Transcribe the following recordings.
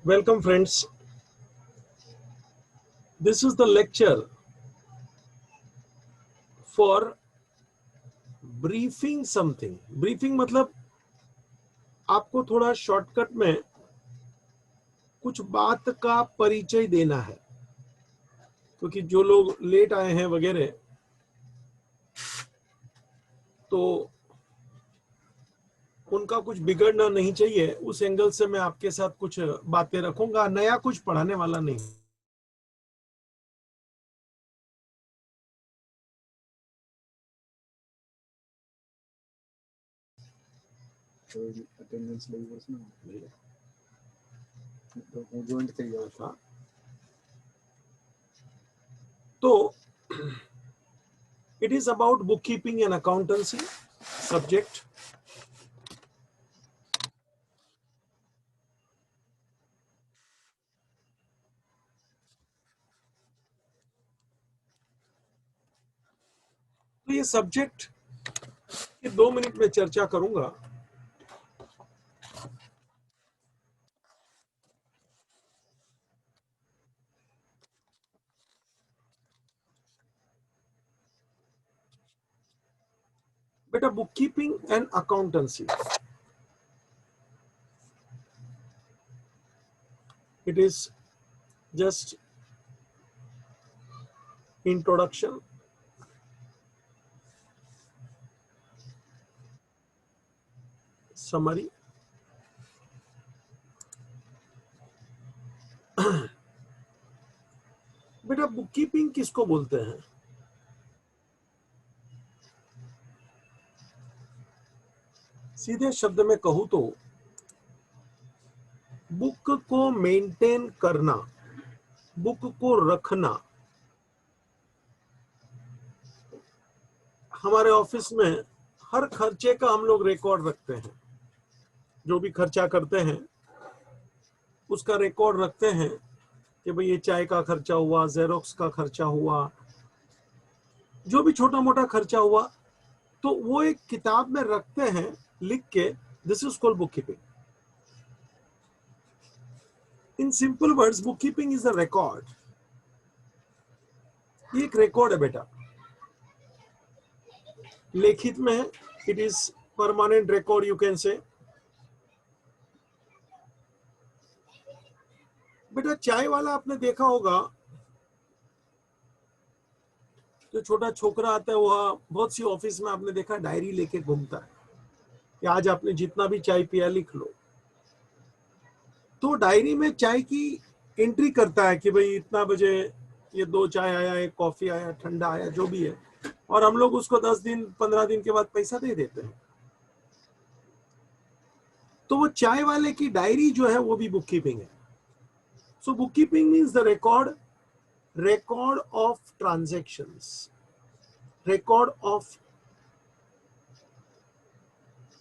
Welcome friends. This is the lecture for briefing something. Briefing मतलब आपको थोड़ा shortcut में कुछ बात का परिचय देना है, क्योंकि जो लोग लेट आए हैं वगैरह, तो उनका कुछ बिगड़ना नहीं चाहिए। उस एंगल से मैं आपके साथ कुछ बातें रखूंगा, नया कुछ पढ़ाने वाला नहीं। तो it is about bookkeeping and accountancy subject. तो ये सब्जेक्ट के 2 मिनट में चर्चा करूंगा। बेटा, bookkeeping and accountancy, it is just introduction, summary, बेटा बुककीपिंग किसको बोलते हैं? सीधे शब्द में कहूं तो बुक को मेंटेन करना, बुक को रखना। हमारे ऑफिस में हर खर्चे का हम लोग रिकॉर्ड रखते हैं। जो भी खर्चा करते हैं उसका रिकॉर्ड रखते हैं कि भाई ये चाय का खर्चा हुआ, जेरोक्स का खर्चा हुआ, जो भी छोटा मोटा खर्चा हुआ, तो वो एक किताब में रखते हैं लिख के। This is called book keeping. In simple words, book keeping is a record. ये एक रिकॉर्ड है बेटा, लिखित में। It is permanent record, you can say. बेटा चाय वाला आपने देखा होगा, जो छोटा छोकरा आता है वह बहुत सी ऑफिस में आपने देखा डायरी लेके घूमता है कि आज आपने जितना भी चाय पिया लिख लो। तो डायरी में चाय की एंट्री करता है कि भाई इतना बजे ये 2 चाय आया, 1 कॉफी आया, ठंडा आया, जो भी है, और हम लोग उसको 10 दिन 15 दिन के बाद पैसा दे देते हैं। तो वो चाय वाले की डायरी जो है वो भी बुक कीपिंग है। So book keeping means the record of transactions, record of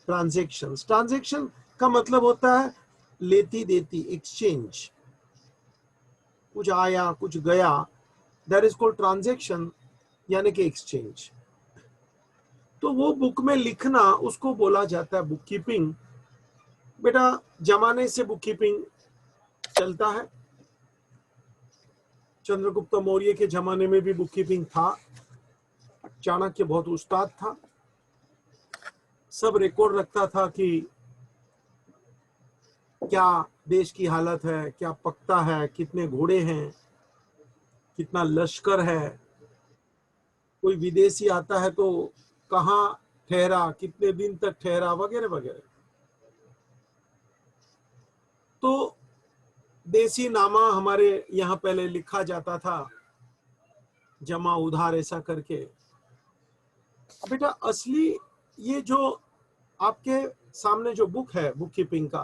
transactions. Transaction का मतलब होता है लेती देती, एक्सचेंज। कुछ आया कुछ गया, दैट इज कॉल्ड ट्रांजेक्शन, यानी कि एक्सचेंज। तो वो बुक में लिखना, उसको बोला जाता है बुक कीपिंग। बेटा जमाने से बुक कीपिंग चलता है। चंद्रगुप्त मौर्य के जमाने में भी बुक कीपिंग था। चाणक्य बहुत उस्ताद था, सब रिकॉर्ड रखता था कि क्या देश की हालत है, क्या पकता है, कितने घोड़े हैं, कितना लश्कर है, कोई विदेशी आता है तो कहाँ ठहरा, कितने दिन तक ठहरा, वगैरह वगैरह। तो देसी नामा हमारे यहाँ पहले लिखा जाता था, जमा उधार ऐसा करके। बेटा असली ये जो आपके सामने जो बुक है बुक कीपिंग का,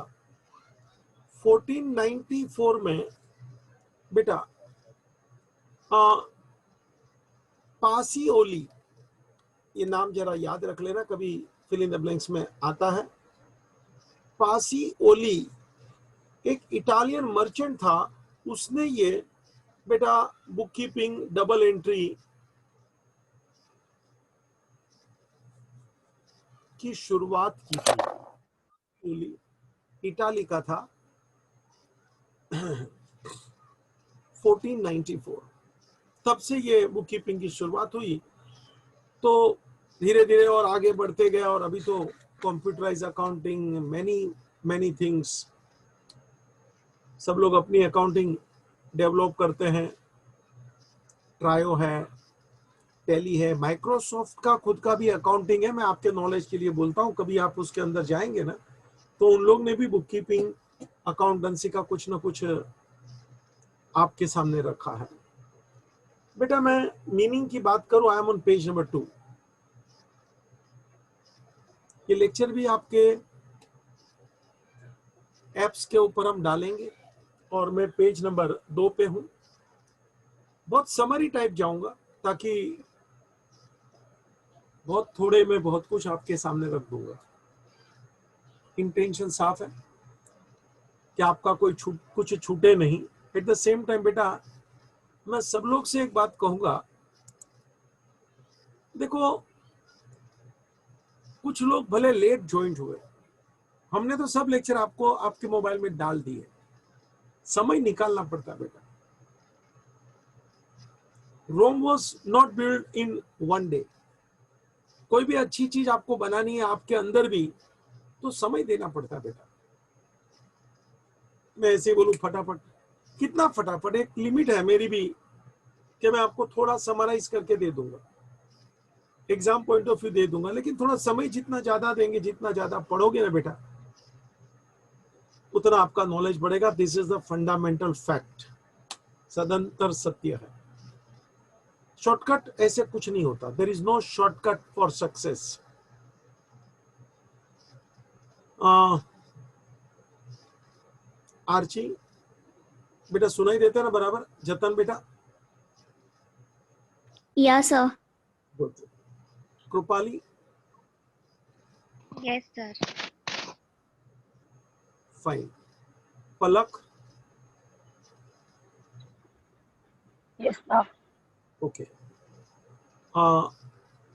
1494 में बेटा पासिओली, ये नाम जरा याद रख लेना, कभी फिल इन द ब्लैंक्स में आता है। पासिओली एक इटालियन मर्चेंट था, उसने ये बेटा बुक कीपिंग डबल एंट्री की शुरुआत की थी। इटाली का था 1494, तब से ये बुक कीपिंग की शुरुआत हुई। तो धीरे धीरे और आगे बढ़ते गए, और अभी तो कंप्यूटराइज अकाउंटिंग, मैनी थिंग्स, सब लोग अपनी अकाउंटिंग डेवलप करते हैं। ट्रायो है, टैली है, माइक्रोसॉफ्ट का खुद का भी अकाउंटिंग है। मैं आपके नॉलेज के लिए बोलता हूँ, कभी आप उसके अंदर जाएंगे ना तो उन लोग ने भी बुक कीपिंग अकाउंटेंसी का कुछ ना कुछ आपके सामने रखा है। बेटा मैं मीनिंग की बात करूं, I am on page number 2। ये लेक्चर भी आपके एप्स के ऊपर हम डालेंगे, और मैं पेज नंबर 2 पे हूं। बहुत समरी टाइप जाऊंगा ताकि बहुत थोड़े में बहुत कुछ आपके सामने रख दूंगा। इंटेंशन साफ है कि आपका कोई कुछ छूटे नहीं। एट द सेम टाइम बेटा मैं सब लोग से एक बात कहूंगा, देखो कुछ लोग भले लेट ज्वाइंट हुए, हमने तो सब लेक्चर आपको आपके मोबाइल में डाल दिए। समय निकालना पड़ता है बेटा। Rome was not build in one day. कोई भी अच्छी चीज आपको बनानी है आपके अंदर भी, तो समय देना पड़ता है बेटा। मैं ऐसे बोलूं फटाफट, कितना फटाफट, एक लिमिट है मेरी भी कि मैं आपको थोड़ा समराइज करके दे दूंगा, एग्जाम पॉइंट ऑफ व्यू दे दूंगा, लेकिन थोड़ा समय जितना ज्यादा देंगे, जितना ज्यादा पढ़ोगे ना बेटा, उतना आपका नॉलेज बढ़ेगा। This is the fundamental fact, सदंतर सत्य है। शॉर्टकट ऐसे कुछ नहीं होता। There is no shortcut for success. Archi बेटा सुनाई देता है ना बराबर? जतन बेटा? Yes, sir. Good. Kripali? Yes, sir. Fine. Palak? Yes, sir. Okay.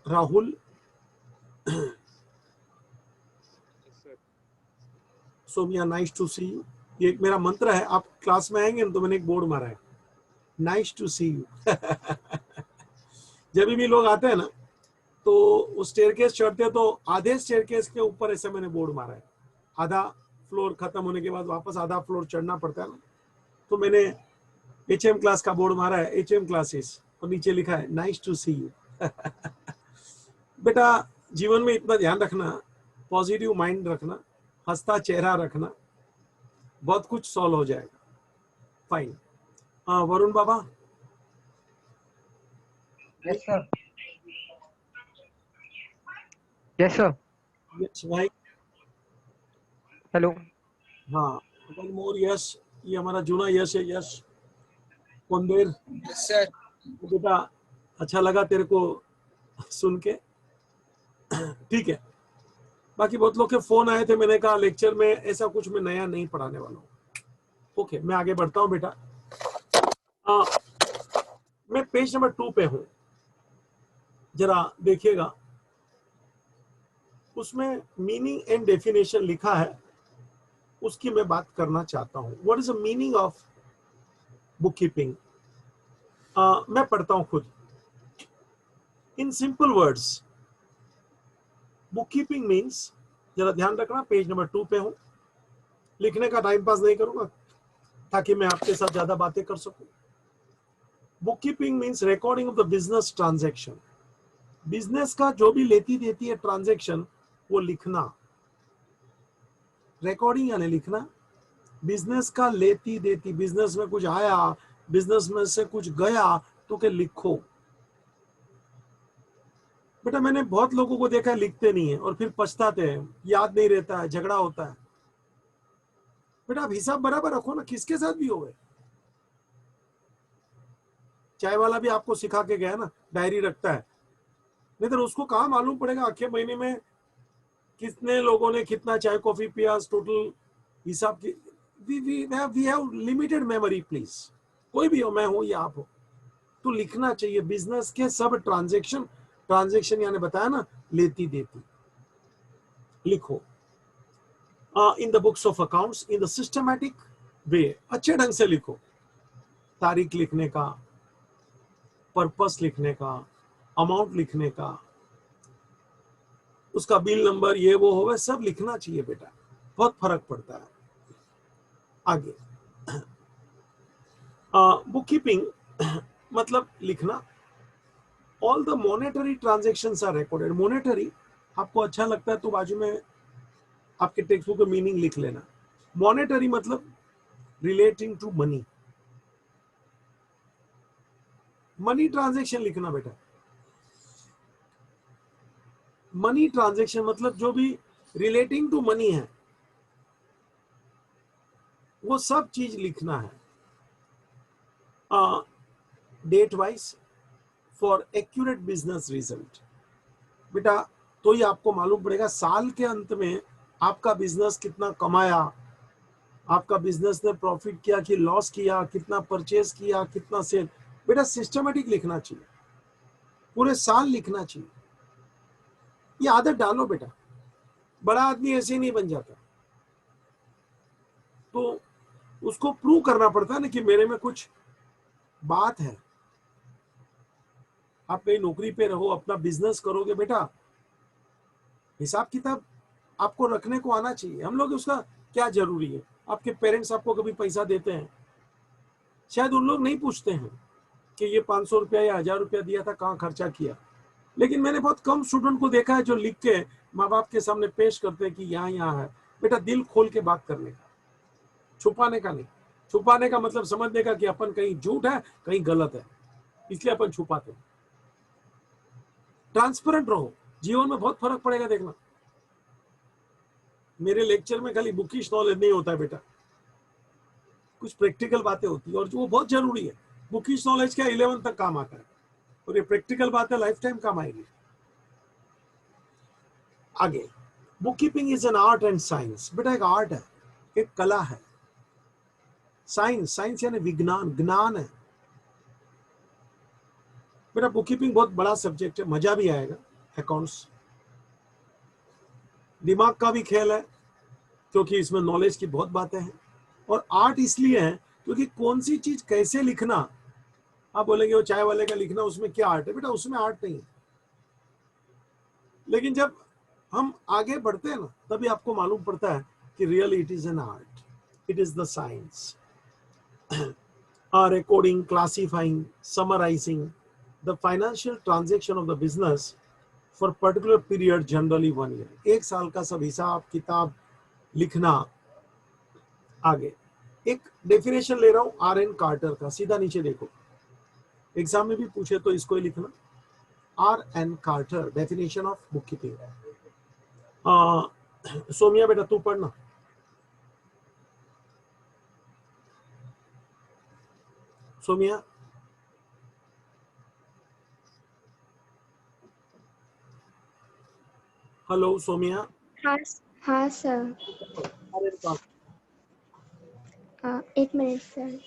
Rahul? Somiya, nice to see you. ये एक मेरा मंत्र है, आप क्लास में आएंगे ना तो मैंने एक बोर्ड मारा है, नाइस टू सी यू। जब भी लोग आते हैं ना तो वो स्टेयरकेस चढ़ते हैं, तो आधे स्टेयरकेस के ऊपर ऐसे मैंने बोर्ड मारा है। आधा फ्लोर खत्म होने के बाद वापस आधा फ्लोर चढ़ना पड़ता है ना, तो मैंने HM क्लास का बोर्ड मारा है, HM क्लासेस, और नीचे लिखा है नाइस टू सी यू। बेटा जीवन में इतना ध्यान रखना, पॉजिटिव माइंड रखना, हंसता चेहरा रखना, बहुत कुछ सॉल्व हो जाएगा। फाइन। वरुण बाबा? Yes, sir. Yes, sir. Yes भाई। Hello. हाँ, वन मोर यस। ये हमारा जूना यश है, यश कुंदेर। Yes, sir. बेटा अच्छा लगा तेरे को सुन के, ठीक है। बाकी बहुत लोग के फोन आए थे, मैंने कहा लेक्चर में ऐसा कुछ मैं नया नहीं पढ़ाने वाला हूँ। ओके, मैं आगे बढ़ता हूँ बेटा। मैं पेज नंबर 2 पे हूँ, जरा देखिएगा। उसमें मीनिंग एंड डेफिनेशन लिखा है, उसकी मैं बात करना चाहता हूँ। What is the meaning of book keeping? मैं पढ़ता हूँ खुद। In simple words, book keeping means, जरा ध्यान रखना, पेज नंबर 2 पे हूँ, लिखने का टाइम पास नहीं करूंगा ताकि मैं आपके साथ ज्यादा बातें कर सकूं। Book keeping means recording of the business transaction. Business का जो भी लेती देती है ट्रांजैक्शन, वो लिखना। रिकॉर्डिंग यानी लिखना। बिजनेस का लेती देती, बिजनेस में कुछ आया, बिजनेस में से कुछ गया, तो क्या लिखो। बेटा मैंने बहुत लोगों को देखा है लिखते नहीं है और फिर पछताते हैं, याद नहीं रहता है, झगड़ा होता है। बेटा आप हिसाब बराबर रखो ना, किसके साथ भी हो गए। चाय वाला भी आपको सिखा के गया ना, डायरी रखता है, नहीं तो उसको कहाँ मालूम पड़ेगा आखिर महीने में कितने लोगों ने कितना चाय कॉफी पिया, टोटल हिसाब की। We have limited memory please. कोई भी हो, मैं हूं या आप हो, तो लिखना चाहिए बिजनेस के सब ट्रांजैक्शन। ट्रांजैक्शन यानी बताया ना, लेती देती, लिखो। In the books of accounts in the systematic way, अच्छे ढंग से लिखो, तारीख लिखने का, पर्पस लिखने का, अमाउंट लिखने का, उसका बिल नंबर, ये वो होगा, सब लिखना चाहिए बेटा, बहुत फर्क पड़ता है। आगे बुक कीपिंग मतलब लिखना, all the monetary transactions are recorded. Monetary आपको अच्छा लगता है तो बाजू में आपके टेक्स्ट बुक का मीनिंग लिख लेना। मॉनेटरी मतलब relating to money, money transaction लिखना बेटा। मनी ट्रांजेक्शन मतलब जो भी रिलेटिंग टू मनी है वो सब चीज लिखना है, date wise, for accurate business result बेटा। तो ही आपको मालूम पड़ेगा साल के अंत में आपका बिजनेस कितना कमाया, आपका बिजनेस ने प्रॉफिट किया कि लॉस किया, कितना परचेज किया, कितना सेल। बेटा सिस्टमेटिक लिखना चाहिए, पूरे साल लिखना चाहिए। ये आदत डालो बेटा, बड़ा आदमी ऐसे ही नहीं बन जाता, तो उसको प्रूव करना पड़ता है ना कि मेरे में कुछ बात है। आप कहीं नौकरी पे रहो, अपना बिजनेस करोगे बेटा, हिसाब किताब आपको रखने को आना चाहिए। हम लोग उसका क्या जरूरी है, आपके पेरेंट्स आपको कभी पैसा देते हैं, शायद उन लोग नहीं पूछते हैं कि ये 500 रुपया या 1000 रुपया दिया था, कहाँ खर्चा किया। लेकिन मैंने बहुत कम स्टूडेंट को देखा है जो लिख के माँ बाप के सामने पेश करते हैं कि यहाँ यहाँ है। बेटा दिल खोल के बात करने का, छुपाने का नहीं। छुपाने का मतलब समझने का कि अपन कहीं झूठ है, कहीं गलत है, इसलिए अपन छुपाते हैं। ट्रांसपेरेंट रहो, जीवन में बहुत फर्क पड़ेगा। देखना मेरे लेक्चर में खाली बुकिश नॉलेज नहीं होता है बेटा, कुछ प्रैक्टिकल बातें होती है और जो वो बहुत जरूरी है। बुकिश नॉलेज क्या 11 तक काम आता है, और ये प्रैक्टिकल बातें लाइफ टाइम काम आएगी। आगे, book keeping is an art and science बेटा। एक आर्ट है, एक कला है। साइंस, साइंस यानी विज्ञान, ज्ञान है बेटा। बुक कीपिंग बहुत बड़ा सब्जेक्ट है, मजा भी आएगा। अकाउंट्स दिमाग का भी खेल है, क्योंकि इसमें नॉलेज की बहुत बातें हैं। और आर्ट इसलिए है क्योंकि कौन सी चीज कैसे लिखना। आप बोलेंगे वो चाय वाले का लिखना उसमें क्या आर्ट है, बेटा उसमें आर्ट नहीं है। लेकिन जब हम आगे बढ़ते हैं ना, तभी आपको मालूम पड़ता है कि really it is an art, it is the science. Recording, classifying, summarizing the financial transaction of the business for particular period, generally 1 year। एक साल का सब हिसाब किताब लिखना। आगे एक डेफिनेशन ले रहा हूं RN कार्टर का, सीधा नीचे देखो, एग्जाम में भी पूछे तो इसको ही लिखना। RN Carter definition of book keeping. Somiya बेटा तू पढ़ना। सोमिया, हेलो सोमिया। हाँ सर। एक minute sir.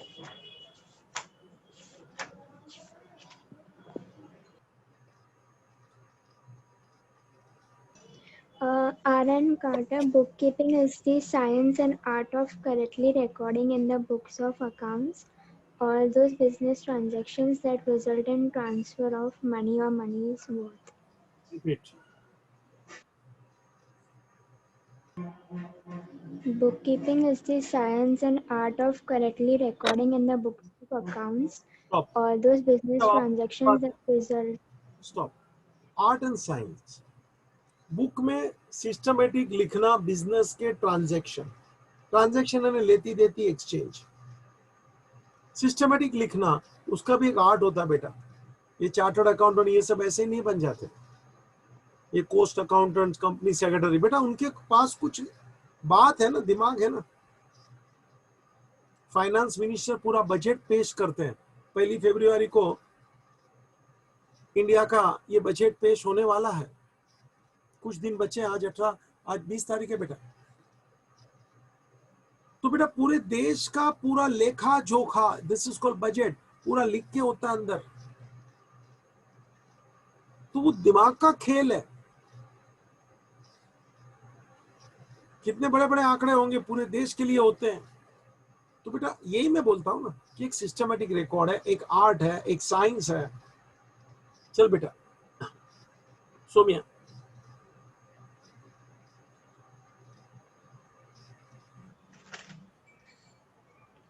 R.N. Carter, bookkeeping is the science and art of correctly recording in the books of accounts all those business transactions that result in transfer of money or money's worth. Repeat. Bookkeeping is the science and art of correctly recording in the books of accounts Stop. all those business transactions that result. Stop. Art and science, book में systematic लिखना business के transaction, transaction यानी लेती देती exchange. Systematic लिखना उसका भी एक आर्ट होता है बेटा। ये चार्टर्ड अकाउंटेंट ये सब ऐसे ही नहीं बन जाते। ये कोस्ट अकाउंटेंट, कंपनी सेक्रेटरी, बेटा उनके पास कुछ बात है ना, दिमाग है ना। फाइनेंस मिनिस्टर पूरा बजट पेश करते हैं। 1 फरवरी को इंडिया का ये बजट पेश होने वाला है, कुछ दिन बचे, आज 20 तारीख है बेटा। तो बेटा पूरे देश का पूरा लेखा जोखा, दिस इज कॉल्ड बजट, पूरा लिख के होता है अंदर। तो वो दिमाग का खेल है। कितने बड़े बड़े आंकड़े होंगे, पूरे देश के लिए होते हैं। तो बेटा यही मैं बोलता हूं ना कि एक सिस्टमेटिक रिकॉर्ड है, एक आर्ट है, एक साइंस है। चल बेटा सोमिया,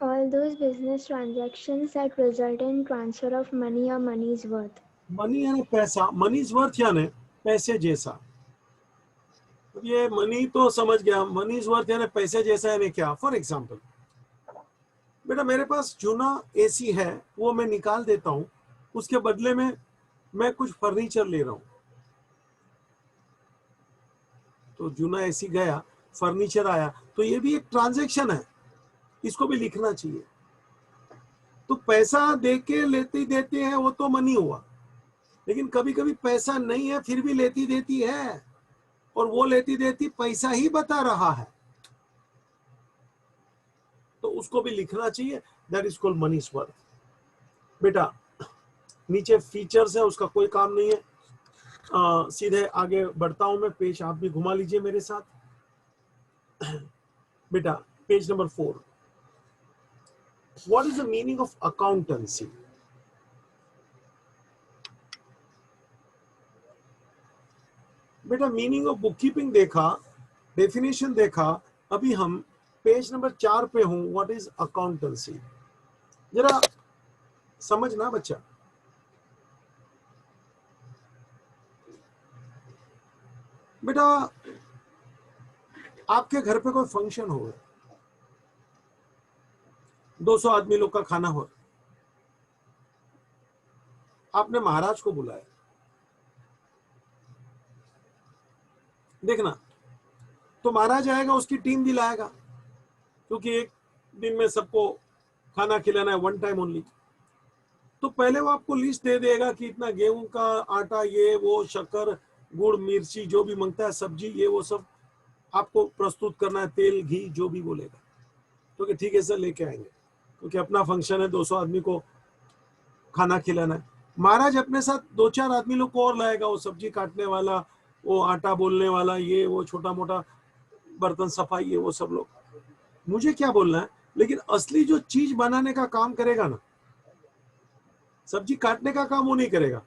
All those business transactions that result in transfer of money or money's worth. Money यानी पैसा, मनीज वर्थ यानी पैसे जैसा। अब ये मनी तो समझ गया, मनीज वर्थ यानी पैसे जैसा यानी क्या? फॉर एग्जाम्पल बेटा मेरे पास जूना एसी है, वो मैं निकाल देता हूं, उसके बदले में मैं कुछ फर्नीचर ले रहा हूं। तो जूना एसी गया, फर्नीचर आया, तो ये भी एक ट्रांजैक्शन है, इसको भी लिखना चाहिए। तो पैसा दे के लेती देती है वो तो मनी हुआ, लेकिन कभी कभी पैसा नहीं है फिर भी लेती देती है, और वो लेती देती पैसा ही बता रहा है, तो उसको भी लिखना चाहिए। That is called money worth. बेटा नीचे फीचर्स है, उसका कोई काम नहीं है। सीधे आगे बढ़ता हूं मैं, पेज आप भी घुमा लीजिए मेरे साथ। बेटा page number 4, what is the meaning of accountancy? बेटा मीनिंग ऑफ बुक कीपिंग देखा, डेफिनेशन देखा, अभी हम पेज नंबर 4 पे हूं। What is accountancy? जरा समझना बच्चा। बेटा आपके घर पे कोई फंक्शन हो, 200 आदमी लोग का खाना हो, आपने महाराज को बुलाया। देखना, तो महाराज आएगा, उसकी टीम भी लाएगा, क्योंकि एक दिन में सबको खाना खिलाना है, वन टाइम ओनली। तो पहले वो आपको लिस्ट दे देगा कि इतना गेहूं का आटा, ये वो, शक्कर, गुड़, मिर्ची, जो भी मांगता है, सब्जी, ये वो सब आपको प्रस्तुत करना है, तेल घी जो भी बोलेगा। तो कि ठीक है सर, लेके आएंगे, क्योंकि अपना फंक्शन है, 200 आदमी को खाना खिलाना है। महाराज अपने साथ 2-4 आदमी लोग को और लाएगा, वो सब्जी काटने वाला, वो आटा बोलने वाला, ये वो छोटा मोटा बर्तन सफाई, ये वो सब लोग। मुझे क्या बोलना है, लेकिन असली जो चीज बनाने का काम करेगा ना, सब्जी काटने का काम वो नहीं करेगा,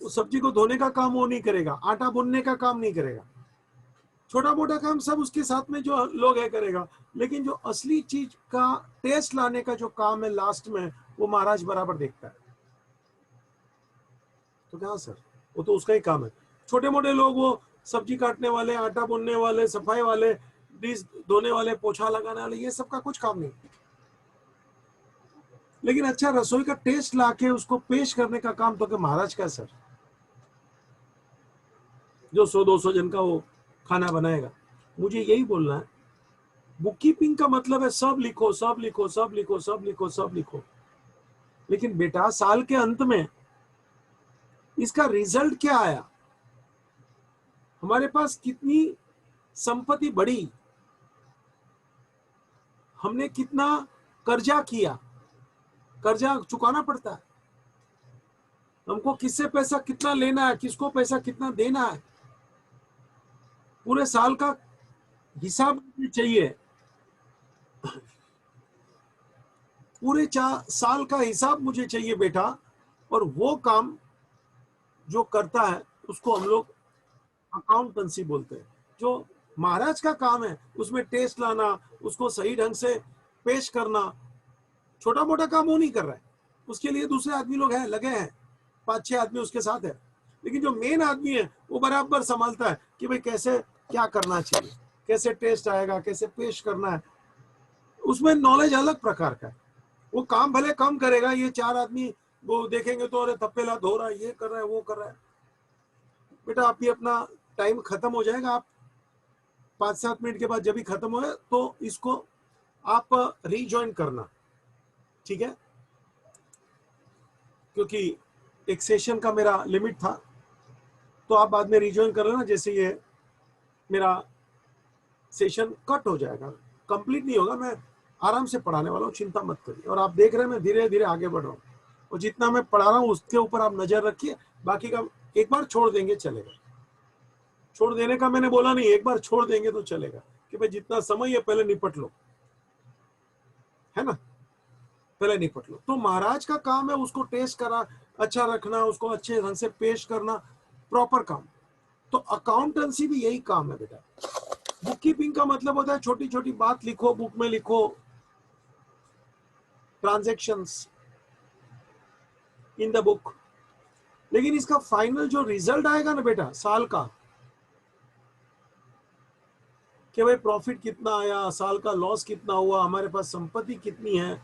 सब्जी को धोने का काम वो नहीं करेगा, आटा बुनने का काम नहीं करेगा, छोटा मोटा काम सब उसके साथ में जो लोग है करेगा, लेकिन जो असली चीज का टेस्ट लाने का जो काम है लास्ट में, वो महाराज बराबर देखता है। तो क्या सर, वो तो उसका ही काम है। छोटे मोटे लोग, वो सब्जी काटने वाले, आटा बुनने वाले, सफाई वाले, डिश धोने वाले, पोछा लगाने वाले, ये सब का कुछ काम नहीं। लेकिन अच्छा रसोई का टेस्ट लाके उसको पेश करने का काम तो महाराज का सर, जो 100-200 जन का वो खाना बनाएगा। मुझे यही बोलना है, बुक कीपिंग का मतलब है सब लिखो, सब लिखो, सब लिखो, सब लिखो, सब लिखो। लेकिन बेटा साल के अंत में इसका रिजल्ट क्या आया, हमारे पास कितनी संपत्ति बढ़ी, हमने कितना कर्जा किया, कर्जा चुकाना पड़ता है, हमको किससे पैसा कितना लेना है, किसको पैसा कितना देना है, पूरे साल का हिसाब चाहिए, पूरे साल का हिसाब मुझे चाहिए बेटा। और वो काम जो करता है उसको हम लोग अकाउंटेंसी बोलते हैं। जो महाराज का काम है उसमें टेस्ट लाना, उसको सही ढंग से पेश करना, छोटा मोटा काम वो नहीं कर रहा है, उसके लिए दूसरे आदमी लोग हैं, लगे हैं, 5-6 आदमी उसके साथ है। लेकिन जो मेन आदमी है वो बराबर संभालता है कि भाई कैसे क्या करना चाहिए, कैसे टेस्ट आएगा, कैसे पेश करना है। उसमें नॉलेज अलग प्रकार का है। वो काम भले कम करेगा, ये 4 आदमी वो देखेंगे तो अरे तपेला धो रहा है, ये कर रहा है, वो कर रहा है। बेटा आप ही अपना टाइम खत्म हो जाएगा, आप 5-7 मिनट के बाद जब भी खत्म हो तो इसको आप रीजॉइन करना, ठीक है? क्योंकि एक सेशन का मेरा लिमिट था, तो आप बाद में रीजॉइन कर लेना। जैसे ये मेरा सेशन कट हो जाएगा, कंप्लीट नहीं होगा, मैं आराम से पढ़ाने वाला हूँ, चिंता मत करिए। और आप देख रहे हैं मैं धीरे धीरे आगे बढ़ रहा हूँ, और जितना मैं पढ़ा रहा हूँ उसके ऊपर आप नजर रखिए, बाकी का एक बार छोड़ देंगे चलेगा। छोड़ देने का मैंने बोला नहीं, एक बार छोड़ देंगे तो चलेगा कि भाई जितना समय है पहले निपट लो, है ना, पहले निपट लो। तो महाराज का काम है उसको टेस्ट करा अच्छा रखना, उसको अच्छे ढंग से पेश करना, प्रॉपर काम। तो अकाउंटेंसी भी यही काम है बेटा। बुक कीपिंग का मतलब होता है छोटी छोटी बात लिखो, बुक में लिखो, ट्रांजैक्शंस इन द बुक। लेकिन इसका फाइनल जो रिजल्ट आएगा ना बेटा साल का, कि भाई प्रॉफिट कितना आया, साल का लॉस कितना हुआ, हमारे पास संपत्ति कितनी है,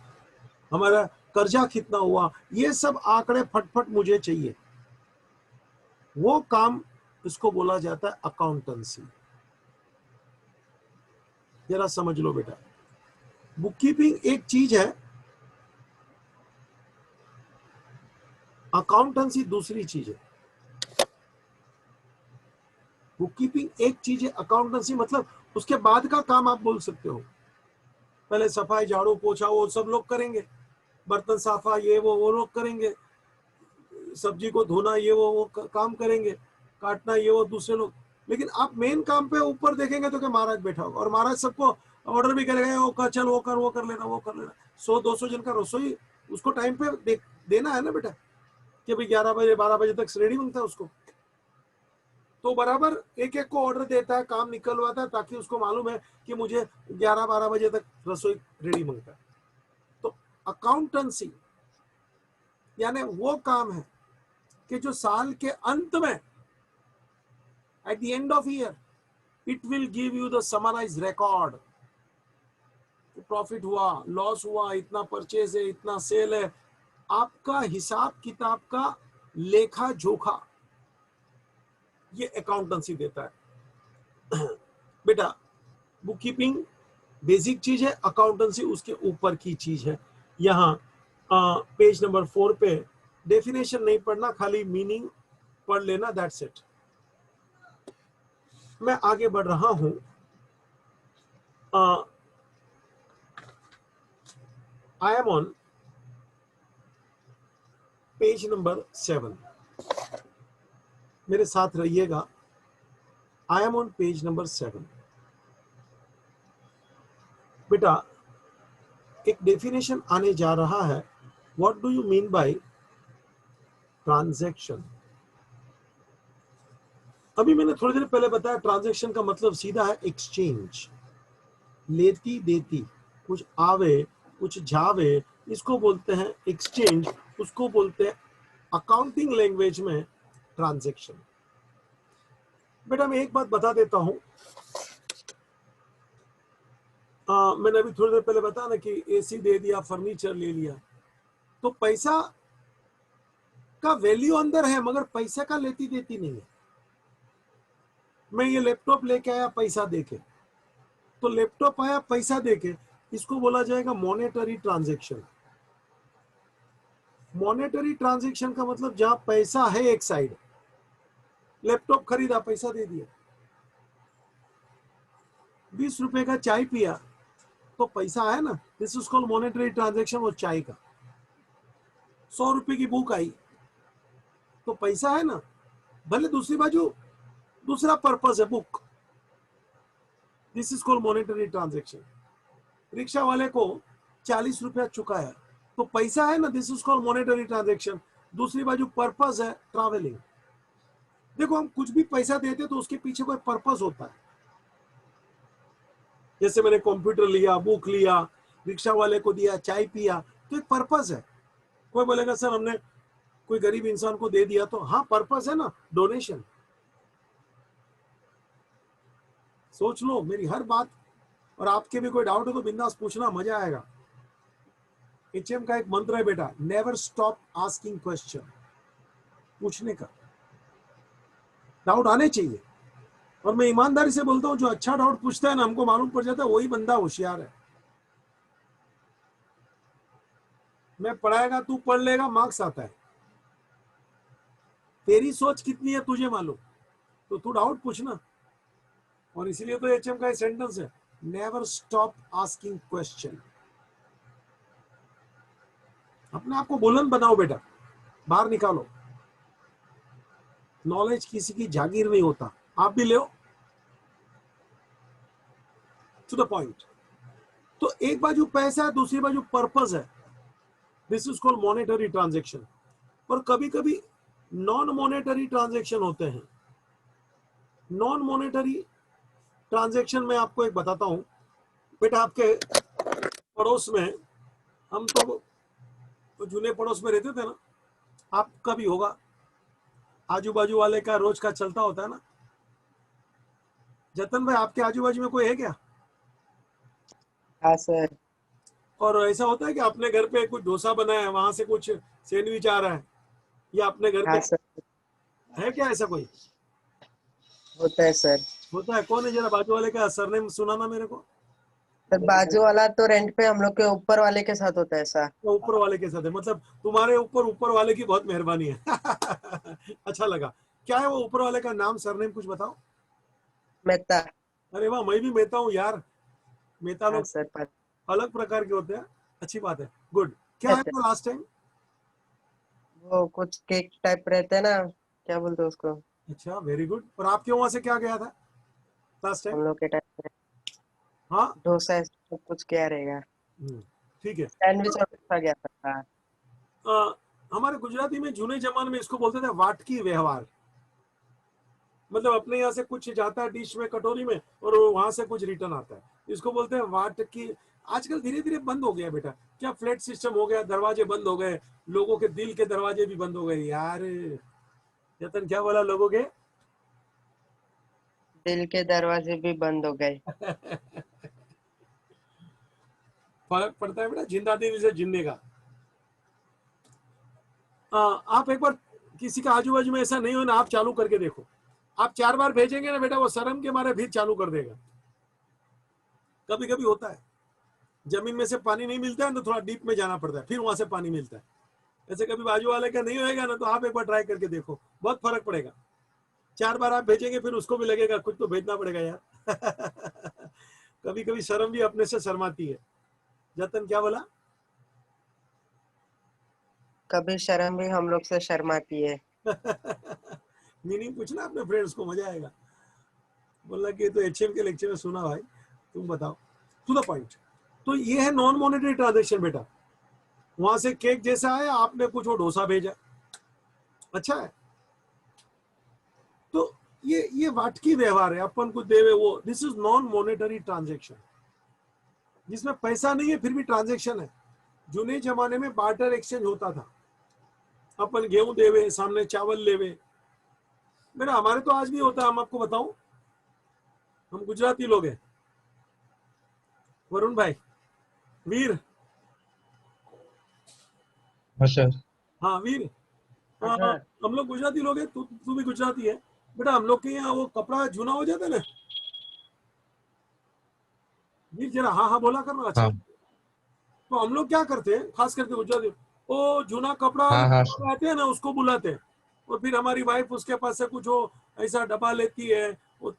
हमारा कर्जा कितना हुआ, ये सब आंकड़े फटफट मुझे चाहिए। वो काम इसको बोला जाता है अकाउंटेंसी। जरा समझ लो बेटा, बुक कीपिंग एक चीज है, अकाउंटेंसी दूसरी चीज है। बुक कीपिंग एक चीज है, अकाउंटेंसी मतलब उसके बाद का काम आप बोल सकते हो। पहले सफाई झाड़ू पोछा वो सब लोग करेंगे, बर्तन साफा ये वो लोग करेंगे, सब्जी को धोना ये वो काम करेंगे, काटना ये वो दूसरे लोग। लेकिन आप मेन काम पे ऊपर देखेंगे तो क्या महाराज बैठा होगा, और महाराज सबको ऑर्डर भी करेगा, वो कर चल, वो कर लेना, वो कर लेना। 100-200 जन का रसोई उसको टाइम पे देना है ना बेटा, कि भाई 11 बजे 12 बजे तक रेडी बनता है उसको। तो बराबर एक एक को ऑर्डर देता है, काम निकलवाता है, ताकि उसको मालूम है कि मुझे 11-12 बजे तक रसोई रेडी मांगता है। तो अकाउंटेंसी यानी वो काम है कि जो साल के अंत में, at the end of year, it will give you the summarized record. Profit हुआ, लॉस हुआ, इतना परचेज है, इतना सेल है, आपका हिसाब किताब का लेखा जोखा ये अकाउंटेंसी देता है। बेटा बुक कीपिंग बेसिक चीज है, अकाउंटेंसी उसके ऊपर की चीज है। यहाँ पेज नंबर 4 पे डेफिनेशन नहीं पढ़ना, खाली मीनिंग पढ़ लेना, दैट्स इट। मैं आगे बढ़ रहा हूं। I am on page number 7, मेरे साथ रहिएगा। I am on page number 7। बेटा एक डेफिनेशन आने जा रहा है, what do you mean by transaction. अभी मैंने थोड़ी देर पहले बताया ट्रांजैक्शन का मतलब सीधा है एक्सचेंज, लेती देती, कुछ आवे कुछ जावे, इसको बोलते हैं एक्सचेंज, उसको बोलते हैं अकाउंटिंग लैंग्वेज में ट्रांजैक्शन। बेटा मैं एक बात बता देता हूं, मैंने अभी थोड़ी देर पहले बताया ना कि एसी दे दिया, फर्नीचर ले लिया, तो पैसा का वैल्यू अंदर है मगर पैसा का लेती देती नहीं है। मैं ये लैपटॉप लेके आया पैसा देके, तो लैपटॉप आया पैसा देके, इसको बोला जाएगा मॉनेटरी ट्रांजैक्शन। मॉनेटरी ट्रांजैक्शन का मतलब जहां पैसा है एक साइड, लैपटॉप खरीदा पैसा दे दिया, 20 रुपए का चाय पिया तो पैसा है ना, this is called monetary transaction. वो चाय का 100 रुपए की बुक आई तो पैसा है ना, भले दूसरी बाजू दूसरा पर्पस है book, this is called monetary transaction. Rickshaw वाले को 40 रुपया चुकाया तो पैसा है ना, this is called monetary transaction. दूसरी बाजू पर्पस है ट्रैवलिंग। देखो हम कुछ भी पैसा देते तो उसके पीछे कोई पर्पस होता है। जैसे मैंने कंप्यूटर लिया, बुक लिया, रिक्शा वाले को दिया, चाय पिया, तो एक पर्पस है। कोई बोलेगा सर हमने कोई गरीब इंसान को दे दिया, तो हाँ पर्पस है ना, डोनेशन। सोच लो मेरी हर बात, और आपके भी कोई डाउट हो तो बिंदास पूछना, मजा आएगा। एचएम का एक मंत्र है बेटा, नेवर स्टॉप आस्किंग क्वेश्चन, पूछने का, डाउट आने चाहिए। और मैं ईमानदारी से बोलता हूं जो अच्छा डाउट पूछता है ना, हमको मालूम पड़ जाता है वही बंदा होशियार है। मैं पढ़ाएगा तू पढ़ लेगा, मार्क्स आता है। तेरी सोच कितनी है तुझे मालूम, तो तू डाउट पूछना। और इसीलिए तो एचएम का सेंटेंस है, नेवर स्टॉप आस्किंग क्वेश्चन। अपने आप को बुलंद बनाओ बेटा, बाहर निकालो। नॉलेज किसी की जागीर नहीं होता, आप भी ले, टू द पॉइंट। तो एक बाजू पैसा है, दूसरी बाजू पर्पस है, this is called monetary transaction. और कभी कभी नॉन मॉनेटरी ट्रांजेक्शन होते हैं। नॉन मॉनेटरी ट्रांजेक्शन में आपको एक बताता हूं बेटा, आपके पड़ोस में, हम तो जूने पड़ोस में रहते थे ना, आपका भी होगा, आजू बाजू वाले का रोज का चलता होता है ना। जतन भाई, आपके आजू बाजू में कोई है क्या? हाँ सर। और ऐसा होता है कि अपने घर पे कुछ डोसा बनाया है, वहां से कुछ सैंडविच आ रहा है, या अपने घर हाँ पे सर, है क्या ऐसा कोई? होता है सर। होता है? कौन है, जरा बाजू वाले का सरनेम सुनाना मेरे को। सर बाजू वाला तो रेंट पे हम लोग के ऊपर वाले के साथ होता है ऐसा। तो ऊपर वाले के साथ है, मतलब तुम्हारे ऊपर ऊपर वाले की बहुत मेहरबानी है। अच्छा लगा। क्या है वो ऊपर वाले का नाम, सरनेम कुछ बताओ। मेहता। अरे वाह, मैं भी मेहता हूँ यार। मेहता हाँ लोग सर, पता अलग प्रकार के होते हैं। अच्छी बात है, गुड। क्या है है। वो लास्ट टाइम? वो कुछ केक टाइप रहते हैं ना, क्या बोलते हैं उसको। अच्छा, वेरी गुड। और आपके वहां से क्या गया था लास्ट टाइम? हम लोग के टाइप में हाँ, डोसा ऐसा सब कुछ क्या रहेगा। ठीक है। सैंडविच और डोसा गया था। हाँ। हमारे गुजराती में जूने जमाने में इसको बोलते थे वाटकी व्यवहार। मतलब अपने यहाँ से कुछ जाता है डिश में, कटोरी में, और वहां से कुछ रिटर्न आता है, इसको बोलते हैं वाटकी। आजकल धीरे धीरे बंद हो गया बेटा, क्या फ्लैट सिस्टम हो गया, दरवाजे बंद हो गए, लोगों के दिल के दरवाजे भी बंद हो गए यार। जतन क्या बोला, लोगों के दिल के दरवाजे भी बंद हो गए। फर्क पड़ता है बेटा जिंदा दिल से जिंदे का। आप एक बार किसी का आजू बाजू में ऐसा नहीं हो ना, आप चालू करके देखो। आप 4 बार भेजेंगे ना बेटा, वो शर्म के मारे फिर चालू कर देगा। कभी कभी होता है, जमीन में से पानी नहीं मिलता है तो थोड़ा डीप में जाना पड़ता है, फिर वहां से पानी मिलता है। ऐसे कभी बाजू वाले का नहीं होएगा ना, तो आप एक बार ट्राई करके देखो, बहुत फर्क पड़ेगा। 4 बार आप भेजेंगे, फिर उसको भी लगेगा कुछ तो भेजना पड़ेगा यार। कभी कभी शर्म भी अपने से शर्माती है। जतन क्या बोला? कभी शर्म भी हम लोग से शर्माती है। मीनिंग पूछना अपने फ्रेंड्स को, मजा आएगा। बोला कि तो एचएम के लेक्चर में सुना भाई, तुम बताओ, टू द पॉइंट। तो ये है नॉन मॉनेटरी ट्रांजेक्शन बेटा। वहां से केक जैसा है, आपने कुछ वो डोसा भेजा, अच्छा है। तो ये वाटकी व्यवहार है, अपन कुछ देवे वो, this is non monetary transaction, जिसमें पैसा नहीं है फिर भी ट्रांजेक्शन है। जूने जमाने में बार्टर एक्सचेंज होता था, अपन गेहूं देवे सामने चावल लेवे। मेरा हमारे तो आज भी होता है, हम आपको बताऊं, हम गुजराती लोग हैं। वरुण भाई, वीर, हाँ सर। हाँ वीर, हम लोग गुजराती लोग हैं, तू भी गुजराती है बेटा। हम लोग के यहाँ वो कपड़ा जूना हो जाता है ना, वीर जरा हाँ हाँ बोला करना, अच्छा। हाँ तो हम लोग क्या करते हैं, खास करके गुजराती, वो जूना कपड़ा हाँ हाँ सर। आते हैं ना, उसको बुलाते हैं। और फिर हमारी वाइफ उसके पास से कुछ वो ऐसा डब्बा लेती है, वो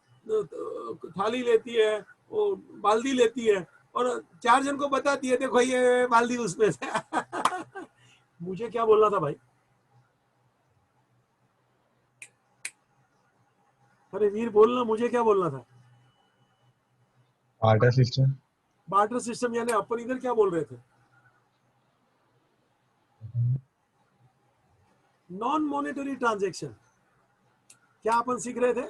थाली लेती है, वो बाल्टी लेती है, और 4 जन को बताती है, देखो ये बाल्टी उसमें से। मुझे क्या बोलना था भाई? अरे वीर बोलना, मुझे क्या बोलना था? Water system. बार्टर सिस्टम, यानी अपन इधर क्या बोल रहे थे? Non monetary transaction. क्या अपन सीख रहे थे?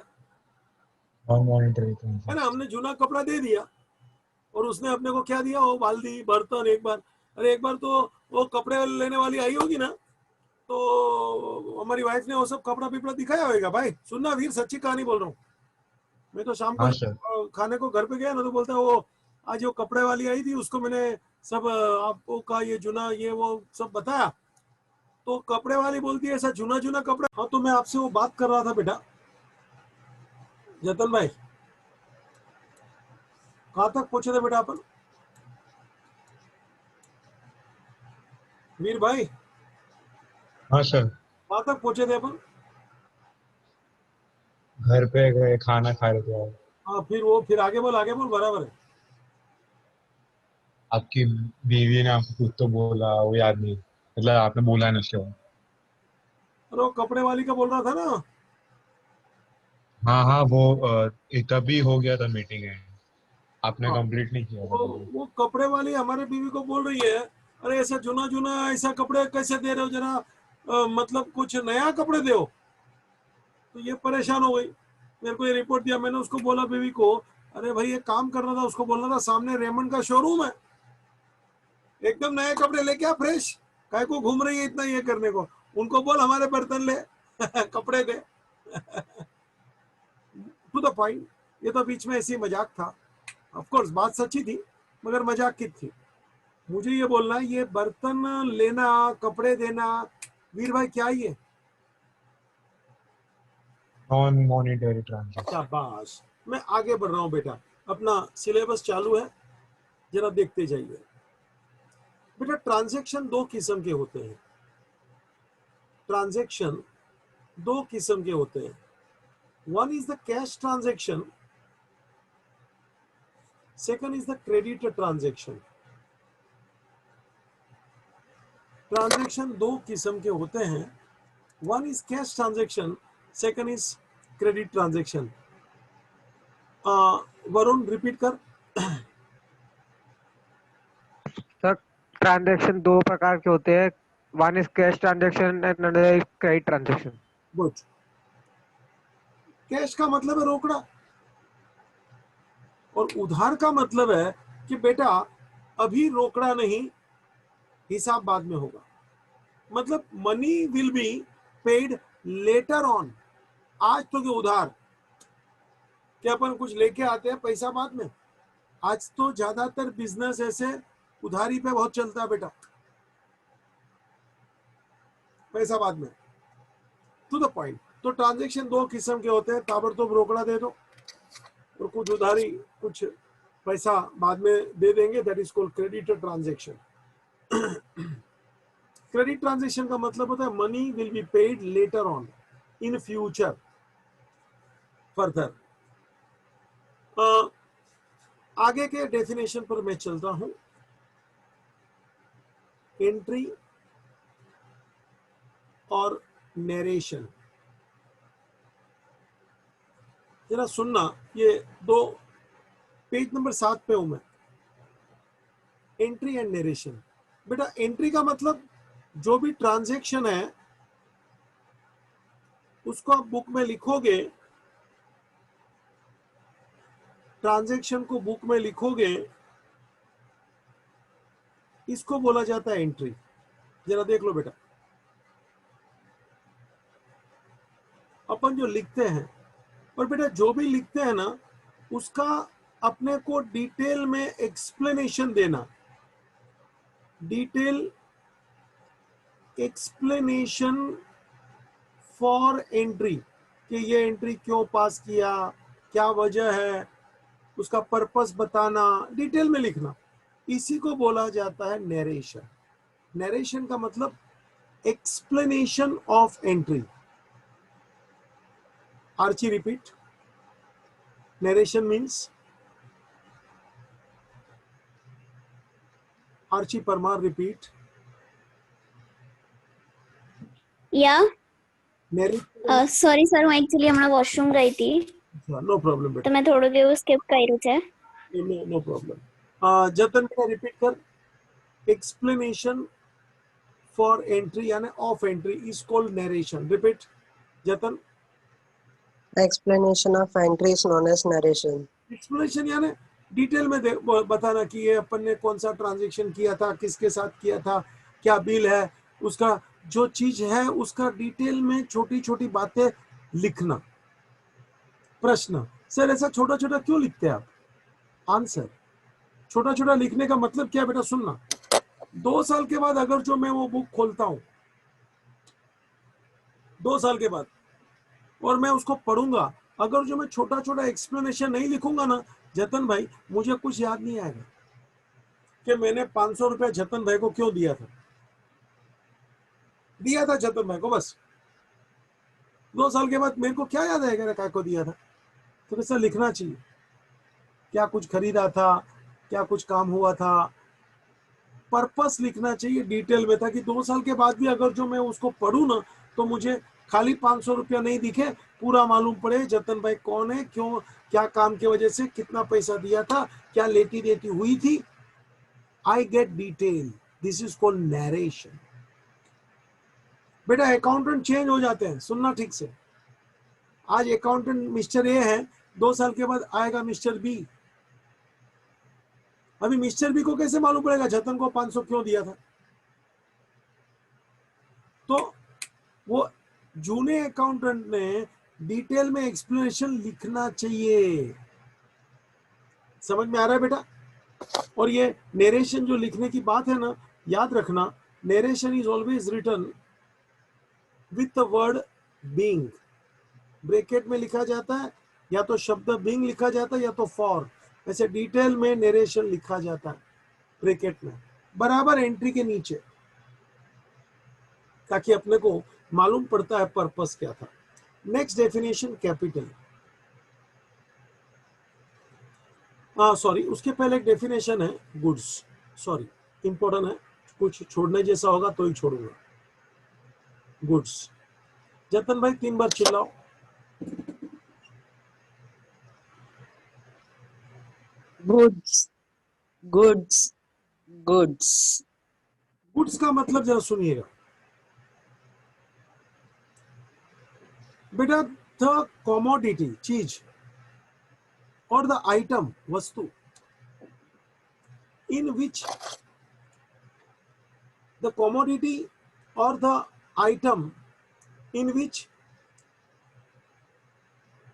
नॉन मॉनेटरी है ना, ट्रांजेक्शन। हमने जूना कपड़ा दे दिया, और उसने अपने को क्या दिया, वो बाल्टी बर्तन एक बार। अरे एक बार तो वो कपड़े लेने वाली आई होगी ना, तो हमारी वाइफ ने वो सब कपड़ा पिपड़ा दिखाया होगा। भाई सुनना वीर, सच्ची कहानी बोल रहा हूँ। मैं तो शाम को हाँ सर। जब खाने को घर पे गया ना, तो बोलता है वो आज वो कपड़े वाली आई थी, उसको मैंने सब आपको का ये जूना ये वो सब बताया। तो कपड़े वाली बोलती है ऐसा जूना जूना कपड़ा। हाँ, तो मैं आपसे वो बात कर रहा था बेटा, जतन भाई, कहाँ तक पहुंचे थे बेटा अपन? वीर भाई, हाँ सर। कहाँ तक पहुंचे थे अपन? घर पे गए, खाना खा रहे थे आप। हाँ, फिर वो, फिर आगे बोल, बराबर है। आपकी बीवी ने आपको कुछ तो बोला, वो याद नहीं, मतलब आपने बोला नहीं उसके बाद। अरे वो कपड़े वाली का बोल रहा था ना, हाँ हाँ, वो तभी हो गया था मीटिंग है, आपने हाँ, कंप्लीट नहीं किया था वो तभी। वो कपड़े वाली हमारे बीवी को बोल रही है, अरे ऐसा जुना जुना ऐसा कपड़े कैसे दे रहे हो, जरा मतलब कुछ नया कपड़े दो। तो ये परेशान हो गई, मेरे को ये रिपोर्ट दिया। मैंने उसको बोला बीवी को, अरे भाई ये काम करना था, उसको बोलना था सामने रेमंड का शोरूम है, एकदम नए कपड़े लेके आ फ्रेश, काय को घूम रही है इतना ये करने को। उनको बोल हमारे बर्तन ले कपड़े दे। To the point. ये तो बीच में ऐसी मजाक था, ऑफ कोर्स बात सच्ची थी, मगर मजाक की थी। मुझे ये बोलना है, ये बर्तन लेना कपड़े देना, वीर भाई क्या ये? Non monetary transaction. शाबाश। मैं आगे बढ़ रहा हूँ बेटा, अपना सिलेबस चालू है, जरा देखते जाइए। बेटा ट्रांजैक्शन दो किस्म के होते हैं, ट्रांजैक्शन दो किस्म के होते हैं। One is the cash transaction, second is the credit transaction. Transaction दो किस्म के होते हैं, one is cash transaction, second is credit transaction. Varun repeat कर। सर ट्रांजैक्शन दो प्रकार के होते हैं, one is cash transaction and another is credit transaction. Good. Cash का मतलब है रोकड़ा, और उधार का मतलब है कि बेटा अभी रोकड़ा नहीं, हिसाब बाद में होगा। मतलब money will be paid later on. आज तो क्या उधार, क्या अपन कुछ लेके आते हैं पैसा बाद में? आज तो ज्यादातर बिजनेस ऐसे उधारी पे बहुत चलता है बेटा, पैसा बाद में। To the point. तो ट्रांजैक्शन दो किस्म के होते हैं, ताबड़तोड़ रोकड़ा दे दो और कुछ उधारी, कुछ पैसा बाद में दे देंगे, that is called credit transaction. Credit transaction का मतलब होता है money will be paid later on, in future, further. आगे के डेफिनेशन पर मैं चलता हूं। एंट्री और नरेशन, जरा सुनना, ये दो, पेज नंबर 7 पे हूं मैं। Entry and narration. बेटा एंट्री का मतलब जो भी ट्रांजैक्शन है उसको आप बुक में लिखोगे, ट्रांजैक्शन को बुक में लिखोगे, इसको बोला जाता है एंट्री। जरा देख लो बेटा, अपन जो लिखते हैं, और बेटा जो भी लिखते हैं ना उसका अपने को डिटेल में एक्सप्लेनेशन देना, डिटेल एक्सप्लेनेशन फॉर एंट्री, कि ये एंट्री क्यों पास किया, क्या वजह है, उसका पर्पस बताना, डिटेल में लिखना, इसी को बोला जाता है नरेशन। नरेशन का मतलब explanation of entry. Archi repeat, narration means. Archi Parmar repeat. या नरेशन। सॉरी सर, હું એકચ્યુઅલી હમણાં વોશરૂમ ગઈ હતી नो प्रॉब्लम તો बेटा, મેં થોડું એવું સ્કીપ કર્યું છે. No problem. जतन बेटा रिपीट कर। एक्सप्लेनेशन फॉर एंट्री यानी of entry is called narration. Repeat Jatan. Explanation of entry is known as narration. Explanation यानी डिटेल में बताना कि ये अपन ने कौन सा ट्रांजैक्शन किया था, किसके साथ किया था, क्या बिल है, उसका जो चीज है उसका डिटेल में छोटी छोटी बातें लिखना। प्रश्न, सर ऐसा छोटा छोटा क्यों लिखते हैं आप? आंसर, छोटा छोटा लिखने का मतलब क्या बेटा, सुनना। 2 साल के बाद अगर जो मैं वो बुक खोलता हूं, 2 साल के बाद, और मैं उसको पढ़ूंगा, अगर जो मैं छोटा छोटा एक्सप्लेनेशन नहीं लिखूंगा ना जतन भाई, मुझे कुछ याद नहीं आएगा कि मैंने 500 रुपया जतन भाई को क्यों दिया था जतन भाई को, बस 2 साल के बाद मेरे को क्या याद आएगा काय को दिया था? तो कैसा लिखना चाहिए, क्या कुछ खरीदा था, क्या कुछ काम हुआ था, पर्पस लिखना चाहिए डिटेल में, ताकि 2 साल के बाद भी अगर जो मैं उसको पढ़ूं ना तो मुझे खाली 500 रुपया नहीं दिखे, पूरा मालूम पड़े जतन भाई कौन है, क्यों, क्या काम की वजह से कितना पैसा दिया था, क्या लेती देती हुई थी। I get detail, this is called narration. बेटा अकाउंटेंट चेंज हो जाते हैं, सुनना ठीक से। आज अकाउंटेंट मिस्टर ए है, 2 साल के बाद आएगा मिस्टर बी। अभी मिस्टर बी को कैसे मालूम पड़ेगा जतन को 500 क्यों दिया था? तो वो जूने अकाउंटेंट ने डिटेल में एक्सप्लेनेशन लिखना चाहिए। समझ में आ रहा है बेटा? और ये नरेशन जो लिखने की बात है ना, याद रखना, narration is always written with the word being. Bracket में लिखा जाता है, या तो शब्द बीइंग लिखा जाता है या तो फॉर। ऐसे डिटेल में नरेशन लिखा जाता है ब्रैकेट में, बराबर एंट्री के नीचे, ताकि अपने को मालूम पड़ता है पर्पस क्या था। Next definition capital. सॉरी, उसके पहले एक डेफिनेशन है गुड्स। सॉरी, इंपॉर्टेंट है, कुछ छोड़ने जैसा होगा तो ही छोड़ूंगा। गुड्स। जतन भाई 3 बार चिल्लाओ। Goods goods goods. गुड्स का मतलब जरा सुनिएगा बेटा, द कॉमोडिटी चीज और द आइटम वस्तु in which the commodity or the item in which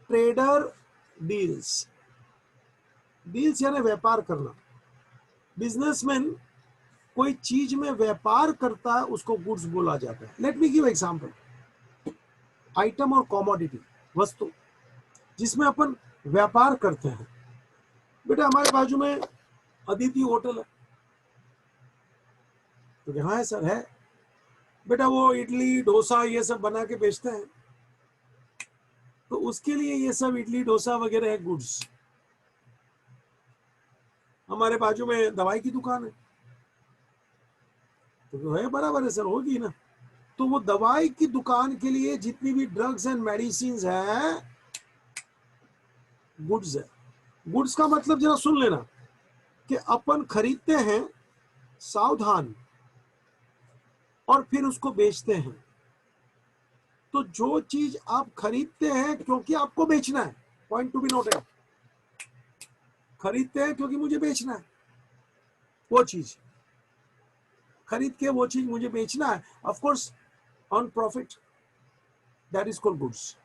trader deals यानी व्यापार करना। बिजनेसमैन कोई चीज में व्यापार करता है, उसको गुड्स बोला जाता है। Late me give example. Item और कॉमोडिटी वस्तु जिसमें अपन व्यापार करते हैं। बेटा हमारे बाजू में अदिति होटल है, तो यहाँ है सर, है बेटा, वो इडली डोसा ये सब बना के बेचते हैं, तो उसके लिए ये सब इडली डोसा वगैरह है गुड्स। हमारे बाजू में दवाई की दुकान है, तो है बराबर है सर, होगी ना। तो वो दवाई की दुकान के लिए जितनी भी ड्रग्स एंड मेडिसिन है, गुड्स है। गुड्स का मतलब जरा सुन लेना कि अपन खरीदते हैं सावधान और फिर उसको बेचते हैं। तो जो चीज आप खरीदते हैं क्योंकि आपको बेचना है, पॉइंट टू बी नोटेड, खरीदते हैं क्योंकि मुझे बेचना है, वो चीज खरीद के वो चीज मुझे बेचना है, of course on profit, that is called goods.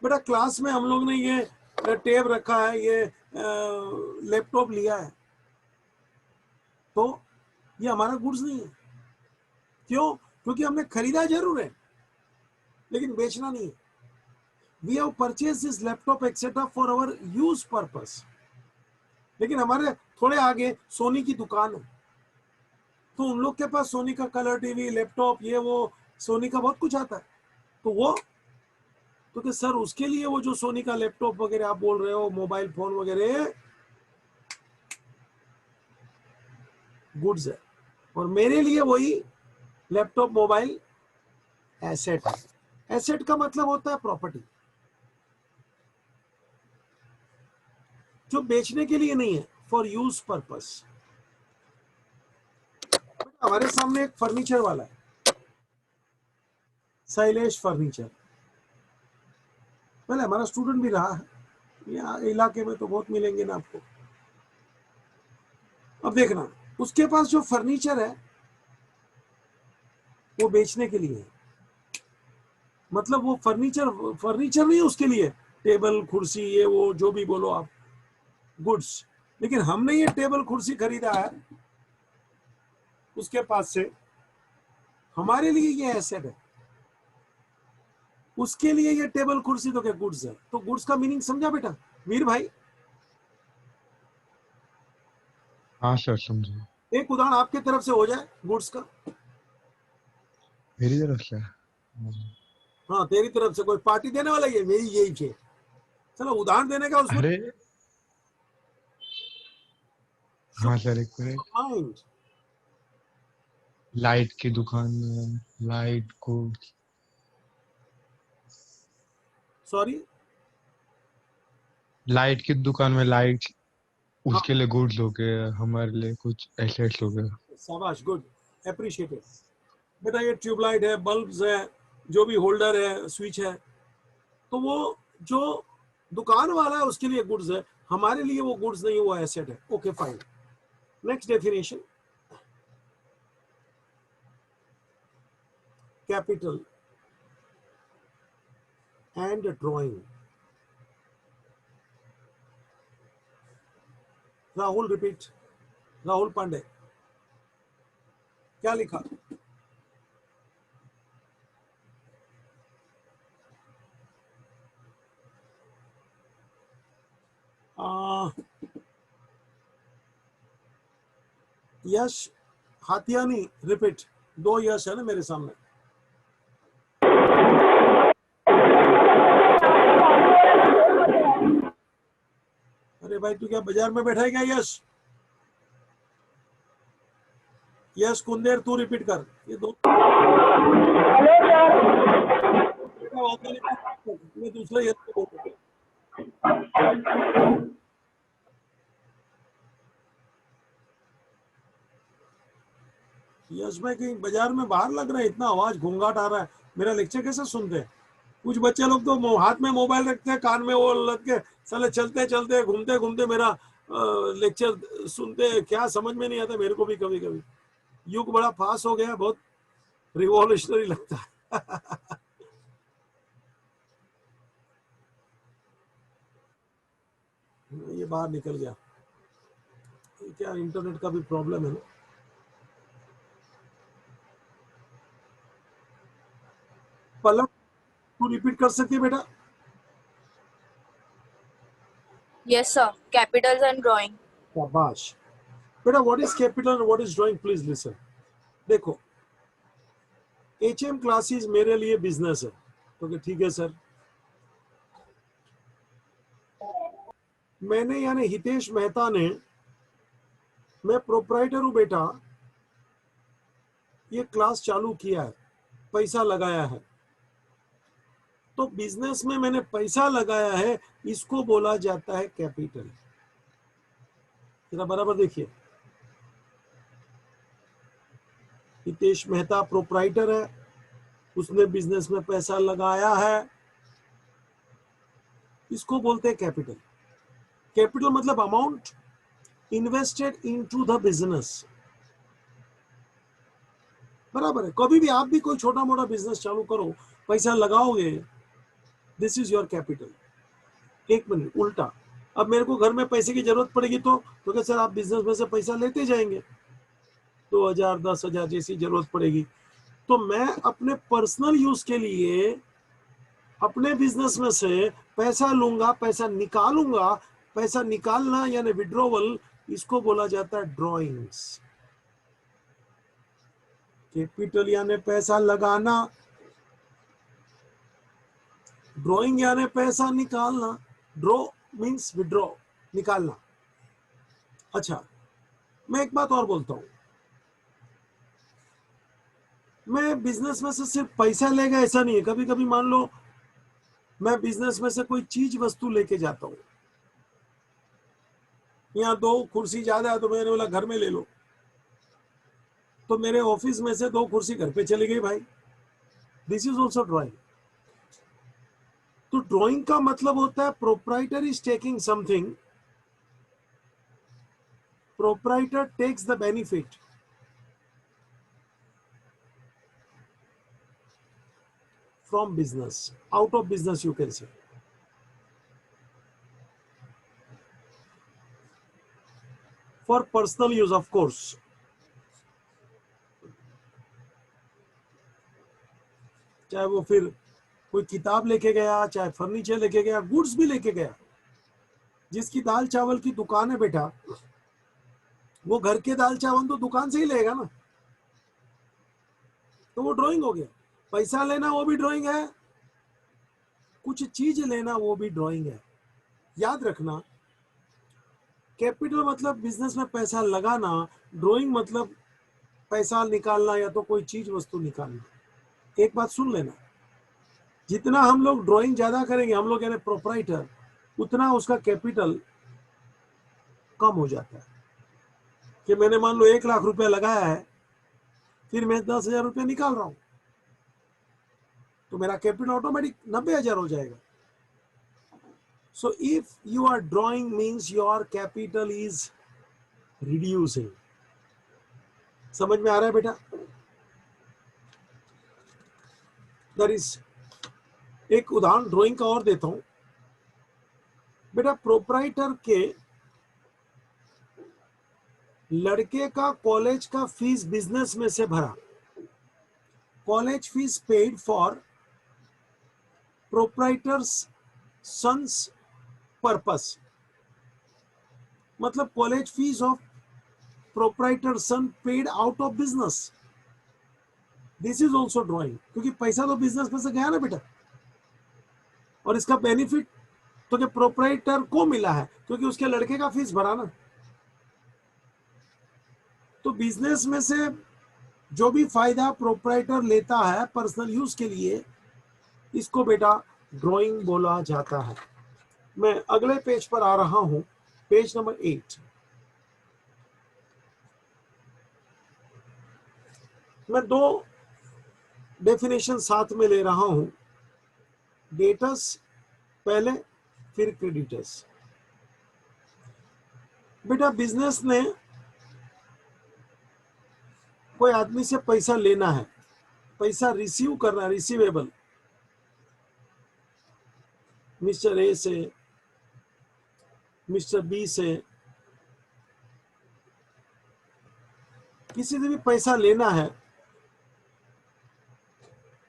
बेटा क्लास में हम लोग ने ये टेप रखा है, ये लैपटॉप लिया है, तो ये हमारा गुड्स नहीं है। क्यों? क्योंकि हमने खरीदा जरूर है लेकिन बेचना नहीं है। We have purchase this laptop etcetera for our use purpose. लेकिन हमारे थोड़े आगे सोनी की दुकान है, तो उन लोग के पास सोनी का कलर टीवी, लैपटॉप, ये वो सोनी का बहुत कुछ आता है, तो वो तो कि सर उसके लिए वो जो सोनी का लैपटॉप वगैरह आप बोल रहे हो, मोबाइल फोन वगैरह, गुड्स है, और मेरे लिए वही लैपटॉप मोबाइल एसेट है। एसेट का मतलब होता है प्रॉपर्टी, जो बेचने के लिए नहीं है, फॉर यूज पर्पस। हमारे सामने एक फर्नीचर वाला है, शैलेश फर्नीचर, पहले हमारा स्टूडेंट भी रहा है, यहाँ इलाके में तो बहुत मिलेंगे ना आपको। अब देखना, उसके पास जो फर्नीचर है वो बेचने के लिए है, मतलब वो फर्नीचर नहीं उसके लिए, टेबल कुर्सी ये वो जो भी बोलो आप, गुड्स। लेकिन हमने ये टेबल कुर्सी खरीदा है उसके पास से, हमारे लिए ये एसेट है, उसके लिए ये टेबल कुर्सी तो क्या गुड्स है। तो गुड्स का मीनिंग समझा बेटा वीर भाई? हाँ सर समझे। एक उदाहरण आपके तरफ से हो जाए गुड्स का। मेरी तरफ से हाँ तेरी तरफ से कोई पार्टी देने वाला है, मेरी यही है, चलो उदाहरण देने का उसमें अरे हाँ सर, एक मिनट। माइंड। लाइट की दुकान में लाइट को सॉरी, लाइट की दुकान में लाइट, उसके लिए गुड्स हो गए, हमारे लिए कुछ एसेट्स हो गए। शाबाश, गुड, अप्रिशिएटेड। बेटा ये ट्यूबलाइट है, बल्ब्स है, जो भी होल्डर है, स्विच है, तो वो जो दुकान वाला है उसके लिए गुड्स है, हमारे लिए वो गुड्स नहीं, वो एसेट है। Okay fine. Next definition, capital and drawing. Rahul repeat, Rahul Pandey, क्या लिखा? यश हाथियानी रिपीट, 2 यश है ना मेरे सामने। अरे भाई तू क्या बाजार में बैठा है क्या यश? यश कुंदेर तू रिपीट कर, ये 2 मैं दूसरा यश को बोलूंगा। यश भाई कहीं बाजार में बाहर लग रहा है, इतना आवाज घूंघाट आ रहा है, मेरा लेक्चर कैसे सुनते हैं? कुछ बच्चे लोग तो हाथ में मोबाइल रखते हैं, कान में वो लग के साले चलते चलते घूमते घूमते मेरा लेक्चर सुनते हैं। क्या समझ में नहीं आता मेरे को भी कभी कभी। युग बड़ा फास्ट हो गया, बहुत रिवॉल्यूशनरी लगता है। ये बाहर निकल गया, ये क्या इंटरनेट का भी प्रॉब्लम है ना। पलक तू रिपीट कर सकती है बेटा? Yes, sir. Capitals and drawing. शाबाश बेटा। What is capital and what is drawing? Please listen. देखो, HM क्लासेस मेरे लिए बिजनेस है, तो ठीक है सर। मैंने यानी हितेश मेहता ने, मैं प्रोप्राइटर हूं बेटा, ये क्लास चालू किया है, पैसा लगाया है, तो बिजनेस में मैंने पैसा लगाया है, इसको बोला जाता है कैपिटल। जरा बराबर देखिए, हितेश मेहता प्रोप्राइटर है, उसने बिजनेस में पैसा लगाया है, इसको बोलते हैं कैपिटल। कैपिटल मतलब amount invested into the business, बराबर है। कभी भी आप भी कोई छोटा मोटा बिजनेस चालू करो, पैसा लगाओगे, दिस इज योर कैपिटल। एक मिनट उल्टा, अब मेरे को घर में पैसे की जरूरत पड़ेगी तो क्या सर आप बिजनेस में से पैसा लेते जाएंगे, 2000 10,000 जैसी जरूरत पड़ेगी, तो मैं अपने पर्सनल यूज के लिए अपने बिजनेस में से पैसा लूंगा, पैसा निकालूंगा। पैसा निकालना यानी विड्रॉवल, इसको बोला जाता है ड्रॉइंग्स। कैपिटल यानी पैसा लगाना, ड्रॉइंग यानी पैसा निकालना। ड्रॉ मीन्स विड्रॉ, निकालना। अच्छा, मैं एक बात और बोलता हूं, मैं बिजनेस में से सिर्फ पैसा लेगा ऐसा नहीं है। कभी कभी मान लो मैं बिजनेस में से कोई चीज वस्तु लेके जाता हूं, यहाँ 2 कुर्सी ज्यादा है तो मैंने बोला घर में ले लो, तो मेरे ऑफिस में से 2 कुर्सी घर पे चली गई भाई, दिस इज ऑल्सो ड्रॉइंग। तो ड्राइंग का मतलब होता है proprietor is taking something, proprietor takes the benefit from business, out of business you can say. For personal use of course. चाहे वो फिर कोई किताब लेके गया, चाहे फर्नीचर लेके गया, गुड्स भी लेके गया। जिसकी दाल चावल की दुकान है बेटा, वो घर के दाल चावल तो दुकान से ही लेगा ना, तो वो ड्राइंग हो गया। पैसा लेना वो भी ड्राइंग है, कुछ चीज लेना वो भी ड्राइंग है। याद रखना, कैपिटल मतलब बिजनेस में पैसा लगाना, ड्राइंग मतलब पैसा निकालना या तो कोई चीज वस्तु निकालना। एक बात सुन लेना, जितना हम लोग ड्राइंग ज्यादा करेंगे, हम लोग यानी प्रोप्राइटर, उतना उसका कैपिटल कम हो जाता है। कि मैंने मान लो 1 लाख रुपया लगाया है, फिर मैं 10,000 रुपया निकाल रहा हूं, तो मेरा कैपिटल ऑटोमेटिक 90,000 हो जाएगा। So if you are drawing means your capital is reducing. समझ में आ रहा है बेटा? दर इज एक उदाहरण ड्राइंग का और देता हूं बेटा। प्रोप्राइटर के लड़के का कॉलेज का फीस बिजनेस में से भरा, college fees paid for proprietor's sons purpose, मतलब college fees of proprietor son paid out of business. This is also drawing, क्योंकि पैसा तो बिजनेस में से गया ना बेटा, और इसका बेनिफिट तो क्या प्रोप्राइटर को मिला है, क्योंकि उसके लड़के का फीस भरा ना। तो बिजनेस में से जो भी फायदा प्रोप्राइटर लेता है पर्सनल यूज के लिए, इसको बेटा ड्राइंग बोला जाता है। मैं अगले पेज पर आ रहा हूं, पेज नंबर 8। मैं 2 डेफिनेशन साथ में ले रहा हूं, डेटर्स पहले, फिर क्रेडिटर्स। बेटा बिजनेस ने कोई आदमी से पैसा लेना है, पैसा रिसीव करना, रिसीवेबल, मिस्टर ए से, मिस्टर बी से, किसी से भी पैसा लेना है,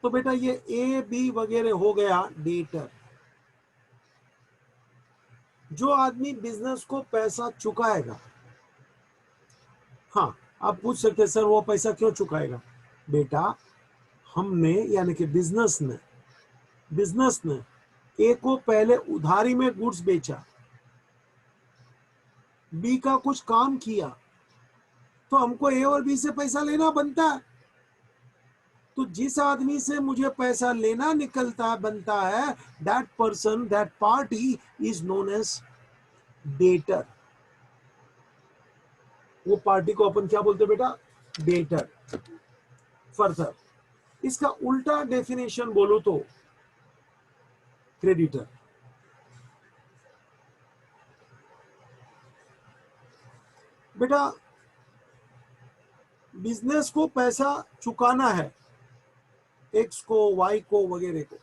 तो बेटा ये ए बी वगैरह हो गया डेटर। जो आदमी बिजनेस को पैसा चुकाएगा, हाँ आप पूछ सकते हैं सर वो पैसा क्यों चुकाएगा? बेटा हमने यानी कि बिजनेस ने ए को पहले उधारी में गुड्स बेचा, बी का कुछ काम किया, तो हमको ए और बी से पैसा लेना बनता है। तो जिस आदमी से मुझे पैसा लेना बनता है, that person, that party is known as debtor. वो पार्टी को अपन क्या बोलते बेटा? डेटर। फर्दर इसका उल्टा डेफिनेशन बोलो तो क्रेडिटर। बेटा बिजनेस को पैसा चुकाना है, एक्स को, वाई को वगैरह को,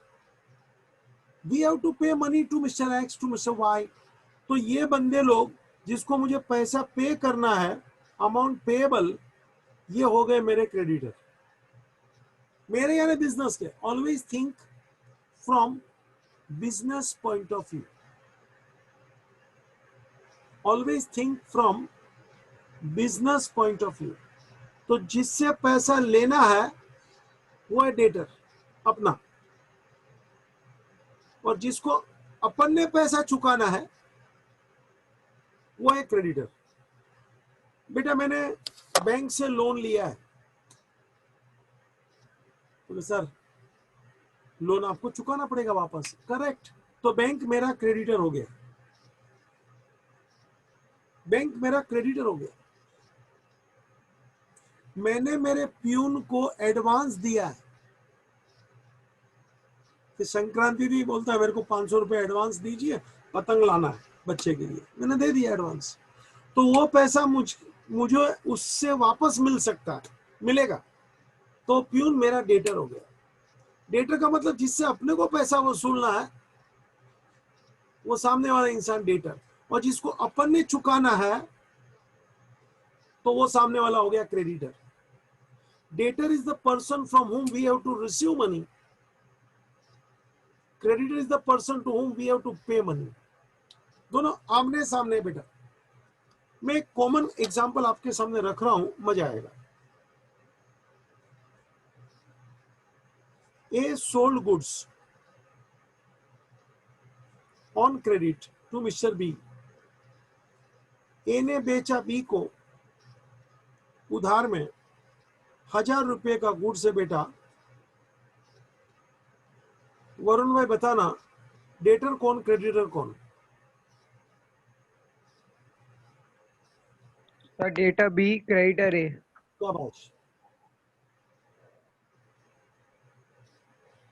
we have to pay money to mister X, to mister Y. तो ये बंदे लोग जिसको मुझे पैसा पे करना है, अमाउंट पेएबल, ये हो गए मेरे क्रेडिटर। मेरे यानी बिजनेस के। Always think from business point of view, always think from business point of view. तो जिससे पैसा लेना है वो है डेटर अपना, और जिसको अपन ने पैसा चुकाना है वो है क्रेडिटर। बेटा मैंने बैंक से लोन लिया है, तो सर लोन आपको चुकाना पड़ेगा वापस, करेक्ट। तो बैंक मेरा क्रेडिटर हो गया, बैंक मेरा क्रेडिटर हो गया। मैंने मेरे प्यून को एडवांस दिया है, कि संक्रांति भी बोलता है मेरे को 500 रुपए एडवांस दीजिए, पतंग लाना है बच्चे के लिए, मैंने दे दिया एडवांस। तो वो पैसा मुझे उससे वापस मिल सकता है, मिलेगा। तो प्यून मेरा डेटर हो गया। डेटर का मतलब जिससे अपने को पैसा वसूलना है वो सामने वाला इंसान डेटर, और जिसको अपन ने चुकाना है तो वो सामने वाला हो गया creditor. Debtor is the person from whom we have to receive money, creditor is the person to whom we have to pay money। दोनों आमने सामने। बेटा मैं एक कॉमन एग्जांपल आपके सामने रख रहा हूं, मजा आएगा। A sold goods on credit to Mr. B। A ने बेचा B को उधार में 1000 रुपए का गुड्स है बेटा, वरुण भाई बताना, डेटर कौन, क्रेडिटर कौन? सर डेटा बी, क्रेडिटर ए। क्या बात,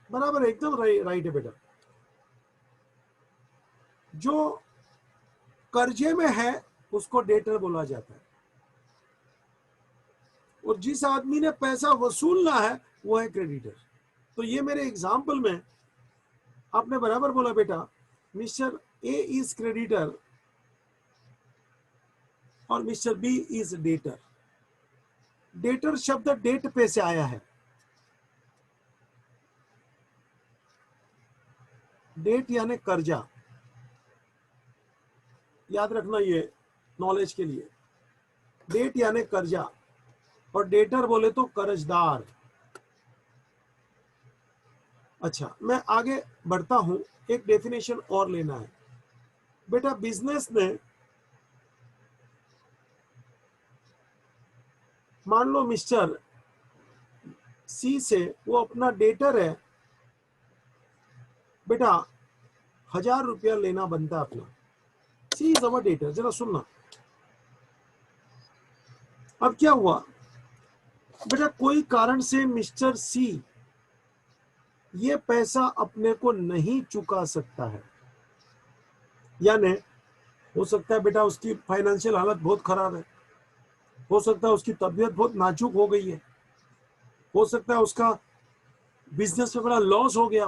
बराबर है, एकदम राइट है बेटा। जो कर्जे में है उसको डेटर बोला जाता है, और जिस आदमी ने पैसा वसूलना है वो है क्रेडिटर। तो ये मेरे एग्जाम्पल में आपने बराबर बोला बेटा, मिस्टर ए इज क्रेडिटर और mister B is debtor. Debtor शब्द डेट पे से आया है। डेट यानी कर्जा, याद रखना ये नॉलेज के लिए। डेट यानी कर्जा, और डेटर बोले तो कर्जदार। अच्छा, मैं आगे बढ़ता हूं, एक डेफिनेशन और लेना है बेटा। बिजनेस ने, मान लो मिस्टर सी से वो अपना डेटर है बेटा, 1000 रुपया लेना बनता है अपना। सी इज अवर डेटर। जरा सुनना, अब क्या हुआ बेटा, कोई कारण से मिस्टर सी ये पैसा अपने को नहीं चुका सकता है, यानी हो सकता है बेटा उसकी फाइनेंशियल हालत बहुत खराब है, हो सकता है उसकी तबीयत बहुत नाजुक हो गई है, हो सकता है उसका बिजनेस में बड़ा लॉस हो गया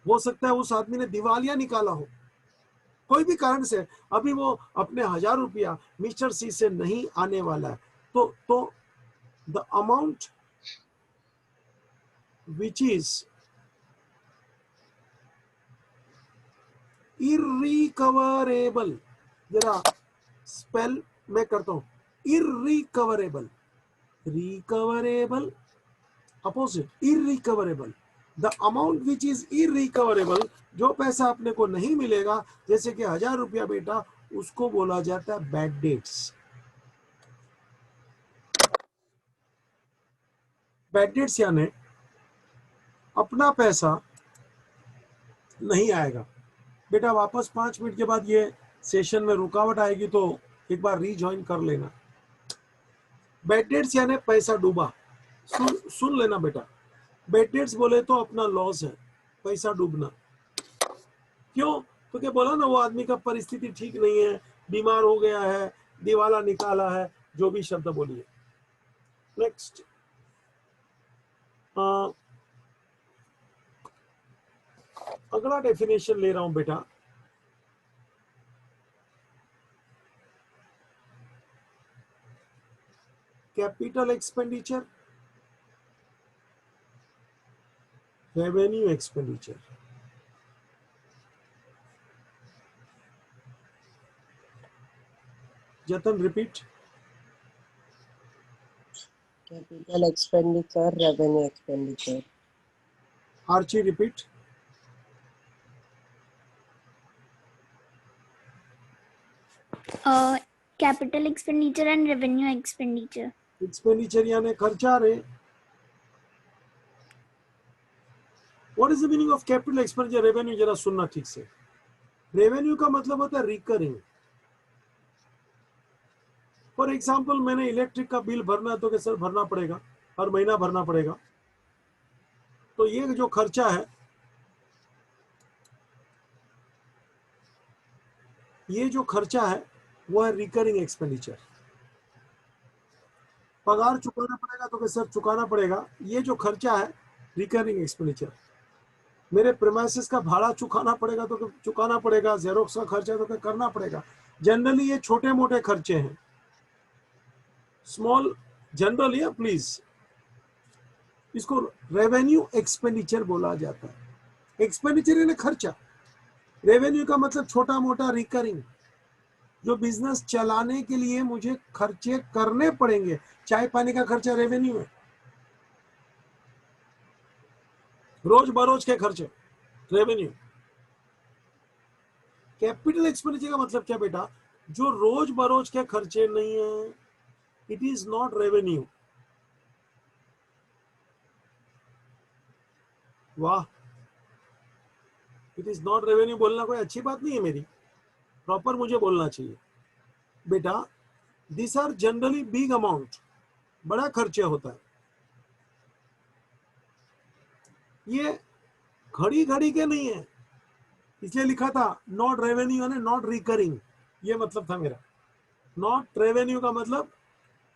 हो सकता है उस आदमी ने दिवालिया निकाला हो, कोई भी कारण से अभी वो अपने 1000 रुपया मिस्टर सी से नहीं आने वाला है। तो the amount which is irrecoverable, जरा स्पेल मैं करता हूं, irrecoverable, recoverable opposite irrecoverable. The amount which is irrecoverable, जो पैसा अपने को नहीं मिलेगा, जैसे कि 1000 रुपया बेटा, उसको बोला जाता है बैड डेट्स। बैड डेट्स यानी अपना पैसा नहीं आएगा बेटा, वापस 5 मिनट के बाद ये सेशन में रुकावट आएगी तो एक बार रीजॉइन कर लेना। बैड डेट्स यानी पैसा डूबा। सुन लेना बेटा, बैड डेट्स बोले तो अपना लॉस है, पैसा डूबना। क्यों? तो क्या बोला ना, वो आदमी का परिस्थिति ठीक नहीं है, बीमार हो गया है, दिवाला निकाला है, जो भी शब्द बोलिए। नेक्स्ट, अगला डेफिनेशन ले रहा हूं बेटा। Capital expenditure, revenue expenditure. Jatan repeat. Capital expenditure, revenue expenditure. Archi repeat. Capital expenditure and revenue expenditure. Expenditure यानी खर्चा रे। What is the meaning of capital expenditure, revenue? जरा सुनना ठीक से। रेवेन्यू का मतलब होता है रिकरिंग। फॉर एग्जाम्पल, मैंने इलेक्ट्रिक का बिल भरना है तो कैसे भरना पड़ेगा, हर महीना भरना पड़ेगा। तो ये जो खर्चा है, ये जो खर्चा है वो है रिकरिंग एक्सपेंडिचर। पगार चुकाना पड़ेगा तो कैसे चुकाना पड़ेगा, ये जो खर्चा है रिकरिंग एक्सपेंडिचर। मेरे प्रीमाइसेस का भाड़ा चुकाना पड़ेगा तो चुकाना पड़ेगा, जेरोक्स का खर्चा तो करना पड़ेगा। जनरली ये छोटे मोटे खर्चे हैं, स्मॉल जनरल है प्लीज। इसको रेवेन्यू एक्सपेंडिचर बोला जाता है। एक्सपेंडिचर यानी खर्चा, रेवेन्यू का मतलब छोटा मोटा रिकरिंग, जो बिजनेस चलाने के लिए मुझे खर्चे करने पड़ेंगे। चाय पानी का खर्चा रेवेन्यू है, रोज बरोज के खर्चे रेवेन्यू। कैपिटल एक्सपेंडिचर का मतलब क्या बेटा, जो रोज बरोज के खर्चे नहीं है, इट इज नॉट रेवेन्यू। वाह, इट इज नॉट रेवेन्यू बोलना कोई अच्छी बात नहीं है मेरी, प्रॉपर मुझे बोलना चाहिए बेटा। This are generally big amount, बड़ा खर्चा होता है। ये घड़ी घड़ी के नहीं है, इसलिए लिखा था नॉट रेवेन्यू यानी नॉट रिकरिंग, ये मतलब था मेरा। नॉट रेवेन्यू का मतलब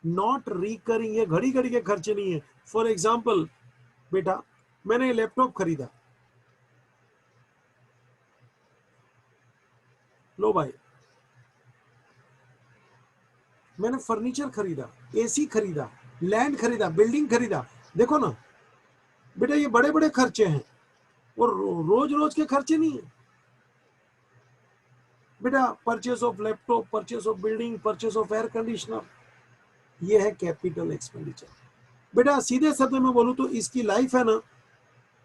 नॉट रिकरिंग, ये घड़ी घड़ी के खर्चे नहीं है। फॉर एग्जाम्पल बेटा, मैंने लैपटॉप खरीदा, लो भाई, मैंने फर्नीचर खरीदा, एसी खरीदा, लैंड खरीदा, बिल्डिंग खरीदा, देखो ना बेटा ये बड़े बड़े खर्चे हैं और रोज रोज के खर्चे नहीं है बेटा। Purchase of laptop, purchase of building, purchase of air conditioner, ये है कैपिटल एक्सपेंडिचर बेटा। सीधे शब्द में बोलूं तो इसकी लाइफ है ना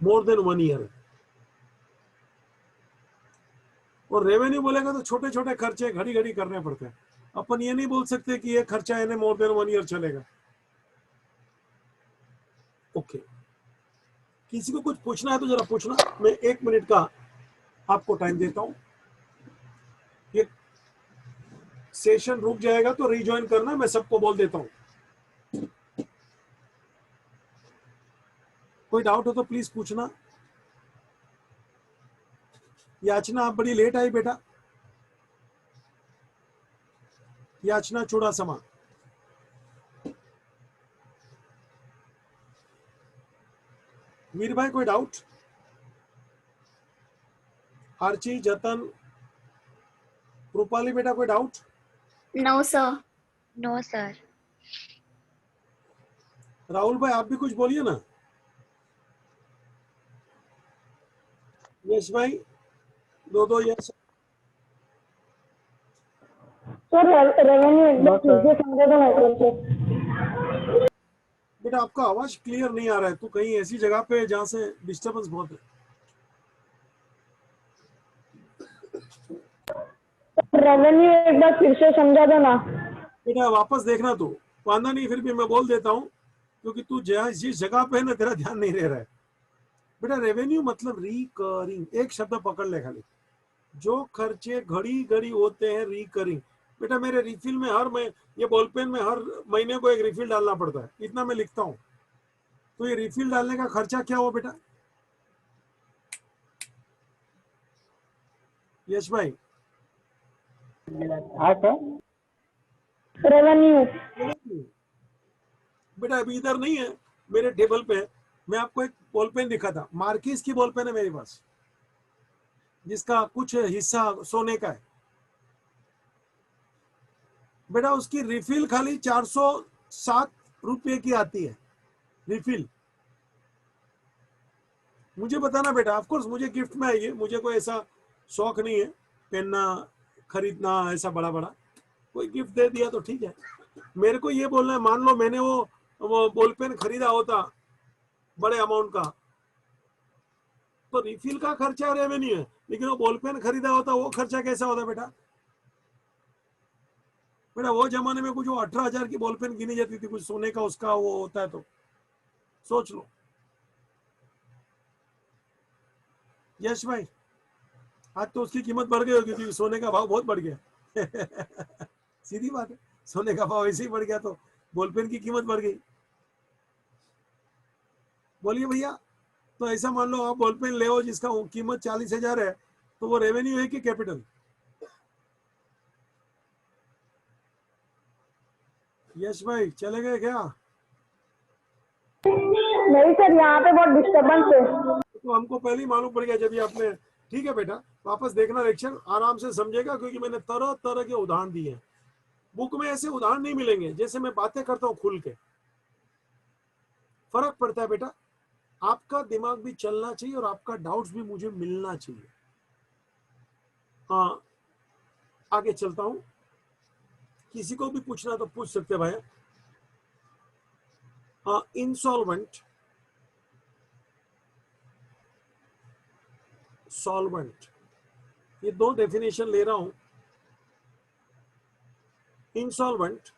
मोर देन 1 ईयर। और रेवेन्यू बोलेगा तो छोटे छोटे खर्चे घड़ी घड़ी करने पड़ते हैं। अपन ये नहीं बोल सकते कि ये खर्चा इन्हें मोर देन 1 ईयर चलेगा। ओके, किसी को कुछ पूछना है तो जरा पूछना, मैं 1 मिनट का आपको टाइम देता हूं। ये सेशन रुक जाएगा तो रिज्वाइन करना, मैं सबको बोल देता हूं। कोई डाउट हो तो प्लीज पूछना। याचना आप बड़ी लेट आई बेटा, याचना चुड़ासमा। मीर भाई कोई डाउट? आर्ची, जतन, रूपाली बेटा कोई doubt? No, sir. No, sir. Rahul भाई आप भी कुछ बोलिए ना। यश भाई, दो यश। सर रेवेन्यू एकदम फिर से समझा दो मतलब से। बेटा आपका आवाज क्लियर नहीं आ रहा है, तो कहीं ऐसी जगह पे जहां से डिस्टरबेंस बहुत है। रेवेन्यू एक बार फिर से समझा दो ना। बेटा वापस देखना तू, वादा नहीं फिर भी मैं बोल देता हूँ, क्योंकि तू जिस जगह पे है ना तेरा ध्यान नहीं रह रहा है बेटा। रेवेन्यू मतलब रिकरिंग, एक शब्द पकड़ ले खाली, जो खर्चे घड़ी घड़ी होते हैं रिकरिंग। बेटा मेरे रिफिल में ये बॉलपेन में हर महीने को एक रिफिल डालना पड़ता है, इतना मैं लिखता हूँ। तो ये रिफिल डालने का खर्चा क्या हुआ बेटा? यश भाई, हाँ सर, रेवेन्यू। बेटा अभी इधर नहीं है, मेरे टेबल पे है। मैं आपको एक बॉल पेन दिखा था, मार्किस की बॉल पेन है मेरे पास, जिसका कुछ हिस्सा सोने का है बेटा। उसकी रिफिल खाली 407 रुपए की आती है रिफिल। मुझे बताना बेटा, ऑफ कोर्स मुझे गिफ्ट में आएगी, मुझे कोई ऐसा शौक नहीं है पहनना खरीदना ऐसा बड़ा बड़ा, कोई गिफ्ट दे दिया तो ठीक है। मेरे को ये बोलना है, मान लो मैंने वो बॉल पेन खरीदा होता बड़े अमाउंट का, तो रिफिल का खर्चा रेवेन्यू है, लेकिन वो बॉल पेन खरीदा होता वो खर्चा कैसा होता बेटा? बेटा वो जमाने में कुछ 18,000 की बॉल पेन गिनी जाती थी, कुछ सोने का उसका वो होता है, तो सोच लो। यश भाई, आज तो उसकी कीमत बढ़ गई होगी क्योंकि सोने का भाव बहुत बढ़ गया सीधी बात है, सोने का भाव ऐसे ही बढ़ गया तो बॉल पेन की कीमत बढ़ गई। बोलिए भैया, तो ऐसा मान लो आप बॉल पेन ले जिसका कीमत 40,000 है, तो वो रेवेन्यू है कि कैपिटल? यश भाई चले गए क्या? नहीं सर, यहाँ पे बहुत डिस्टर्बेंस है। तो हमको पहले ही मालूम पड़ गया जब भी आपने। ठीक है बेटा, वापस देखना लेक्चर, आराम से समझेगा, क्योंकि मैंने तरह तरह के उदाहरण दिए हैं। बुक में ऐसे उदाहरण नहीं मिलेंगे जैसे मैं बातें करता हूँ खुल के। फर्क पड़ता है बेटा, आपका दिमाग भी चलना चाहिए और आपका डाउट्स भी मुझे मिलना चाहिए। हाँ, आगे चलता हूं, किसी को भी पूछना तो पूछ सकते भाई। हाँ, इंसॉल्वेंट, सॉल्वेंट, ये दो डेफिनेशन ले रहा हूं। Insolvent,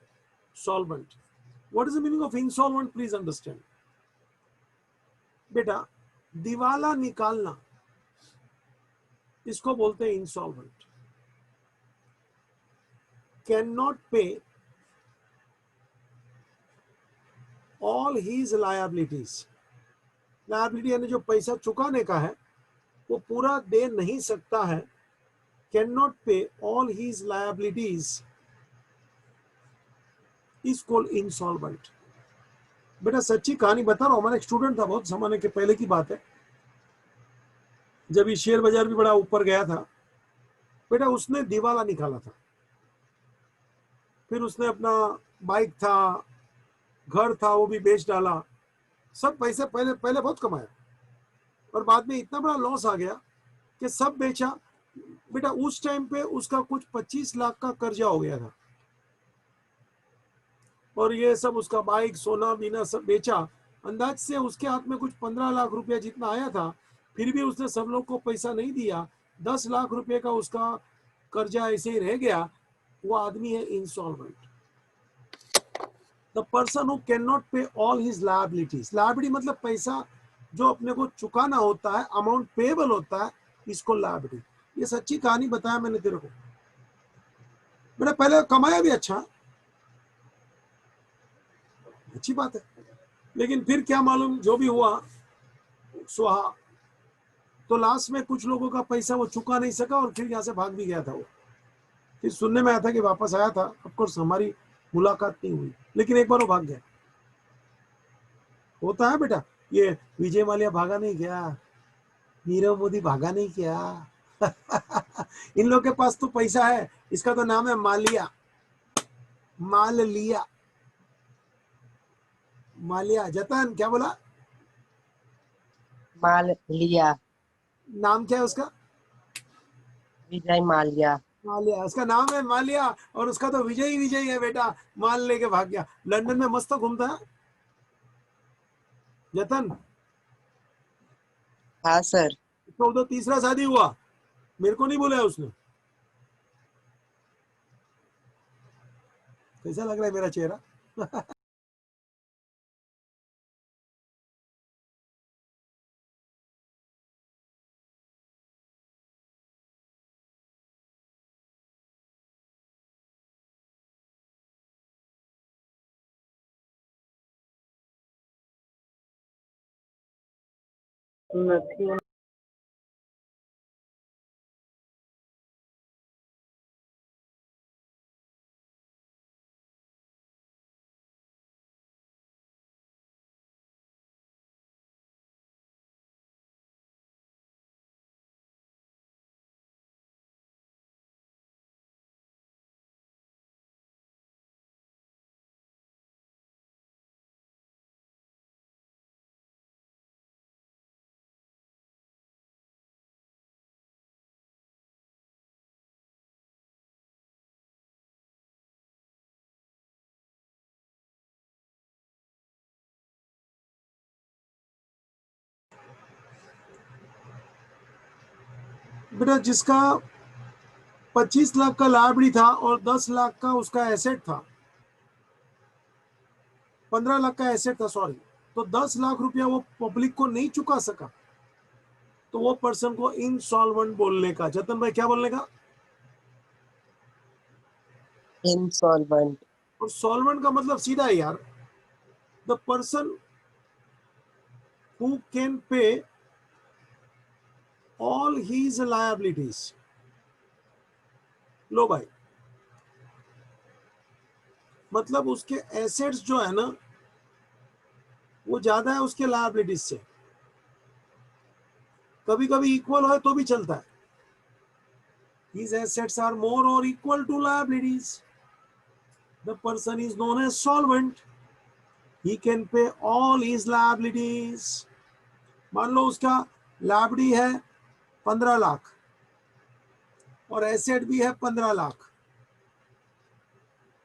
solvent, what is the meaning of insolvent? Please understand बेटा, दिवाला निकालना, इसको बोलते हैं insolvent. Can not pay all his liabilities, liability यानी जो पैसा चुकाने का है वो पूरा दे नहीं सकता है। Can not pay all his liabilities is called insolvent. बेटा सच्ची कहानी बता रहा हूं, हमारा एक स्टूडेंट था, बहुत जमाने के पहले की बात है, जब ये शेयर बाजार भी बड़ा ऊपर गया था। बेटा उसने दिवाला निकाला था, फिर उसने अपना बाइक था, घर था, वो भी बेच डाला, सब पैसे पहले पहले बहुत कमाया, और बाद में इतना बड़ा लॉस आ गया कि सब बेचा। बेटा उस टाइम पे उसका कुछ 25 लाख का कर्जा हो गया था, और ये सब उसका बाइक सोना बीना सब बेचा। अंदाज से उसके हाथ में कुछ 15 लाख रुपया जितना आया था, फिर भी उसने सब लोग को पैसा नहीं दिया। 10 लाख रुपए का उसका कर्जा ऐसे ही रह गया। वो आदमी है insolvent. The person who can not pay all his liabilities, liability मतलब पैसा जो अपने को चुकाना होता है, अमाउंट पेएबल होता है, इसको लायबिलिटी। ये सच्ची कहानी बताया मैंने तेरे को। बेटा पहले कमाया भी अच्छा, अच्छी बात है, लेकिन फिर क्या मालूम जो भी हुआ सुहा। तो लास्ट में कुछ लोगों का पैसा वो चुका नहीं सका और फिर यहाँ से भाग भी गया था वो। फिर सुनने में आया था कि वापस आया था, ऑफकोर्स हमारी मुलाकात नहीं हुई, लेकिन एक बार वो भाग गया। होता है बेटा, ये विजय माल्या भागा नहीं क्या, नीरव मोदी भागा नहीं क्या। इन लोग के पास तो पैसा है, इसका तो नाम है मालिया, माल लिया, मालिया। जतन क्या बोला? माल लिया, नाम क्या है उसका? विजय माल्या। मालिया, उसका नाम है मालिया, और उसका तो विजय ही विजय है बेटा, माल लेके भाग गया। लंदन में मस्त घूमता है जतन। हाँ सर। तो उधर तीसरा शादी हुआ, मेरे को नहीं बोला उसने। कैसा लग रहा है मेरा चेहरा? નથી बेटा जिसका 25 लाख का लाइब्रेरी था और 10 लाख का उसका एसेट था, 15 लाख का एसेट था सॉरी, तो 10 लाख रुपया वो पब्लिक को नहीं चुका सका, तो वो पर्सन को इंसॉल्वेंट बोलने का। जतन भाई क्या बोलने का? इंसॉल्वेंट। और सॉल्वेंट का मतलब सीधा है यार, the person who can pay all his liabilities. लो भाई, मतलब उसके एसेट्स जो है ना वो ज्यादा है उसके लायबिलिटीज से। कभी कभी इक्वल हो तो भी चलता है। His assets are more or equal to liabilities. The person is known as solvent. He can pay all his liabilities. मान लो उसका लाइबिलिटी है 15 लाख और एसेट भी है 15 लाख,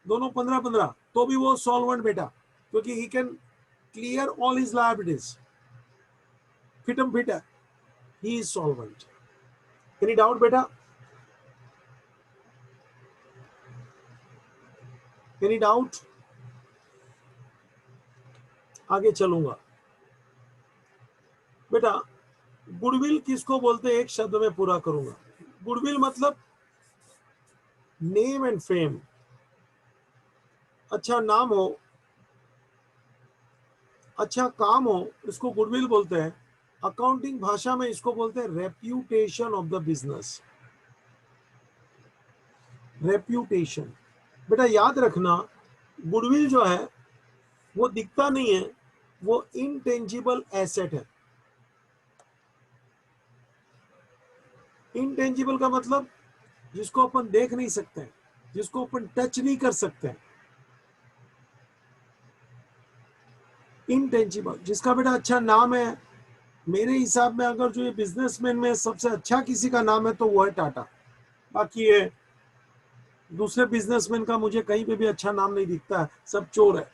दोनों 15-15, तो भी वो सॉल्वेंट बेटा, क्योंकि he can clear all his liabilities. फिटम फिट है, he is solvent. Any doubt बेटा? Any doubt? आगे चलूंगा बेटा। गुडविल किसको बोलते हैं, एक शब्द में पूरा करूंगा। गुडविल मतलब नेम एंड फेम, अच्छा नाम हो, अच्छा काम हो, इसको गुडविल बोलते हैं। अकाउंटिंग भाषा में इसको बोलते हैं reputation of the business. Reputation, बेटा याद रखना, गुडविल जो है वो दिखता नहीं है, वो इनटेंजिबल एसेट है। इनटेंजिबल का मतलब जिसको अपन देख नहीं सकते, जिसको अपन टच नहीं कर सकते। इनटेंजिबल, जिसका बेटा अच्छा नाम है, मेरे हिसाब में अगर जो ये बिजनेसमैन में सबसे अच्छा किसी का नाम है तो वो है टाटा। बाकी ये दूसरे बिजनेसमैन का मुझे कहीं पे भी अच्छा नाम नहीं दिखता है, सब चोर है।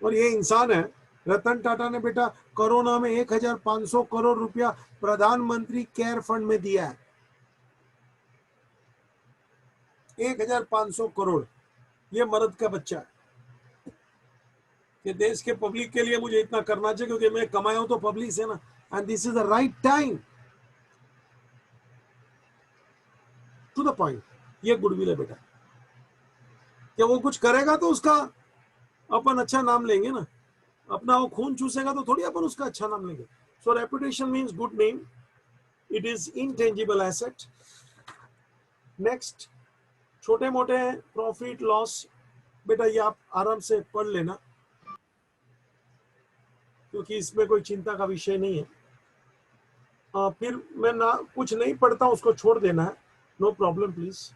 और ये इंसान है, रतन टाटा ने बेटा कोरोना में 1500 करोड़ रुपया प्रधानमंत्री केयर फंड में दिया है। 1500 करोड़, ये मर्द का बच्चा है कि देश के पब्लिक के लिए मुझे इतना करना चाहिए, क्योंकि मैं कमाया हूं तो पब्लिक से ना, and this is the right time to the point. ये गुडविल है बेटा, कि वो कुछ करेगा तो उसका अपन अच्छा नाम लेंगे ना, अपना वो खून चूसेगा तो थोड़ी अपन उसका अच्छा नाम लेंगे। So reputation means good name, it is intangible asset. Next, छोटे मोटे प्रॉफिट लॉस, बेटा ये आप आराम से पढ़ लेना, क्योंकि इसमें कोई चिंता का विषय नहीं है। फिर मैं ना कुछ नहीं पढ़ता, उसको छोड़ देना है, नो प्रॉब्लम प्लीज।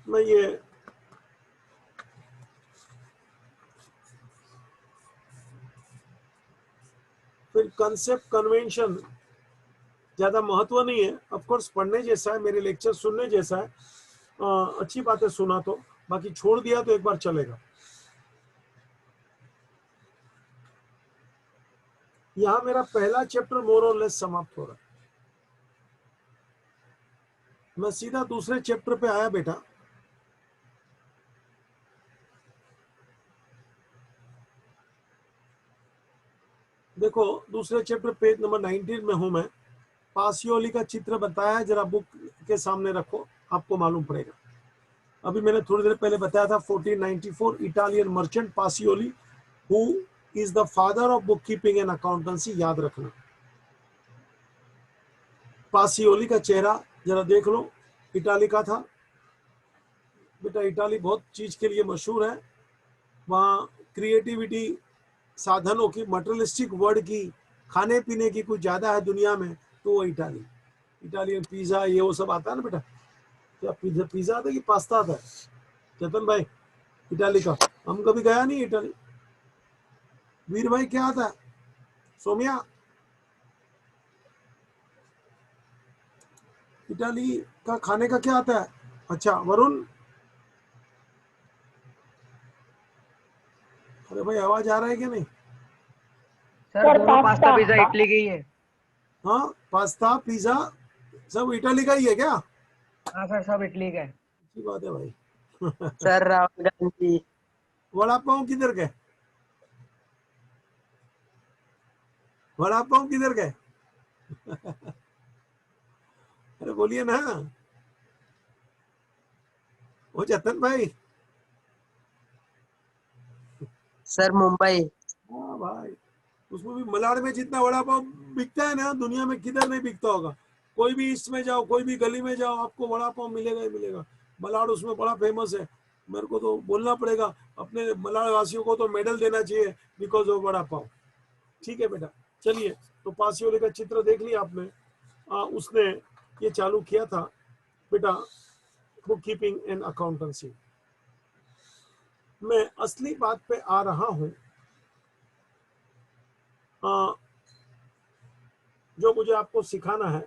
मैं ये फिर कंसेप्ट कन्वेंशन ज्यादा महत्व नहीं है, ऑफ कोर्स पढ़ने जैसा है, मेरे लेक्चर सुनने जैसा है, अच्छी बातें सुना तो, बाकी छोड़ दिया तो एक बार चलेगा। यहां मेरा पहला चैप्टर मोर और लेस समाप्त हो रहा है। मैं सीधा दूसरे चैप्टर पे आया बेटा। देखो दूसरे चैप्टर पेज नंबर 19 में हूं मैं। पासियोली का चित्र बताया है, जरा बुक के सामने रखो, आपको मालूम पड़ेगा। अभी मैंने थोड़ी देर पहले बताया था 1494 Italian merchant Pacioli, who is the father of book keeping and accountancy, याद रखना। पासियोली का चेहरा जरा देख लो, इटाली का था बेटा। इटाली बहुत चीज के लिए मशहूर है, वहाँ क्रिएटिविटी, साधनों की, मटेरियलिस्टिक वर्ड की, खाने पीने की कुछ ज्यादा है दुनिया में, तो वो इटाली। इटालियन पिज्जा ये वो सब आता है ना बेटा। क्या पिज्जा आता है कि पास्ता आता है चेतन भाई इटाली का? हम कभी गया नहीं इटाली। वीर भाई क्या आता है? सोमिया, इटाली का खाने का क्या आता है? अच्छा वरुण, अरे भाई आवाज आ रहा है कि नहीं? सर दोनों पास्ता पिज्जा इटली की ही है। हाँ पास्ता पिज्जा सब इटाली का ही है क्या? हाँ सर, सब इटली का है। अच्छी बात है भाई। सर राहुल गांधी। वड़ा पाव किधर गए? वड़ा पाव किधर गए? अरे बोलिए ना ओ जतन भाई। सर मुंबई। हाँ भाई, उसमें भी मलाड में जितना वड़ा पाव बिकता है ना, दुनिया में किधर नहीं बिकता होगा। कोई भी ईस्ट में जाओ, कोई भी गली में जाओ, आपको वड़ा पाव मिलेगा ही मिलेगा। मलाड उसमें बड़ा फेमस है। मेरे को तो बोलना पड़ेगा, अपने मलाड वासियों को तो मेडल देना चाहिए बिकॉज ऑफ वड़ा पाव। ठीक है बेटा, चलिए। तो पासियोली का चित्र देख लिया आपने। उसने ये चालू किया था बेटा बुक कीपिंग एंड अकाउंटेंसी। मैं असली बात पे आ रहा हूं, जो मुझे आपको सिखाना है।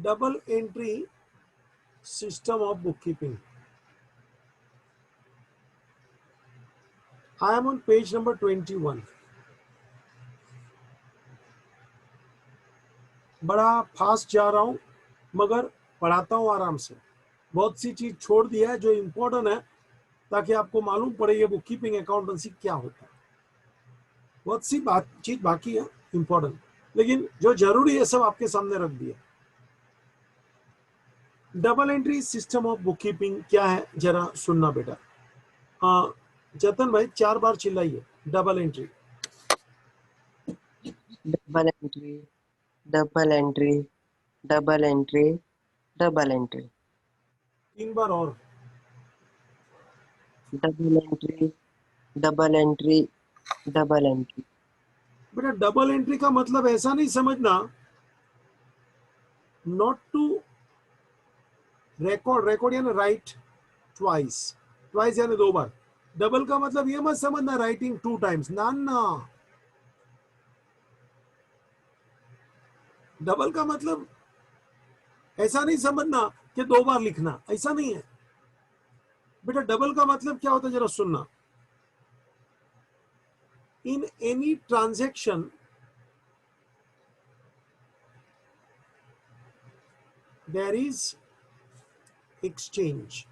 Double entry system of book keeping. I am on page number 21. बड़ा फास्ट जा रहा हूं, मगर पढ़ाता हूँ आराम से, बहुत सी चीज छोड़ दिया है जो इंपॉर्टेंट है ताकि आपको मालूम पड़े ये बुक कीपिंग अकाउंटेंसी क्या होता है। बहुत सी बात चीज बाकी है इंपॉर्टेंट, लेकिन जो जरूरी है सब आपके सामने रख दिया। Double entry system of book keeping क्या है जरा सुनना बेटा। जतन भाई 4 बार चिल्लाइए, double entry. Double entry, double entry, double entry, double entry, 3 बार और। Double entry, double entry, double entry. बेटा डबल एंट्री का मतलब ऐसा नहीं समझना नॉट टू रिकॉर्ड, रिकॉर्ड यानी राइट ट्वाइस, ट्वाइस यानी 2 बार। डबल का मतलब ये मत समझना राइटिंग 2 टाइम्स, ना ना। डबल का मतलब ऐसा नहीं समझना कि 2 बार लिखना, ऐसा नहीं है बेटा। डबल का मतलब क्या होता है जरा सुनना। In any transaction there is exchange.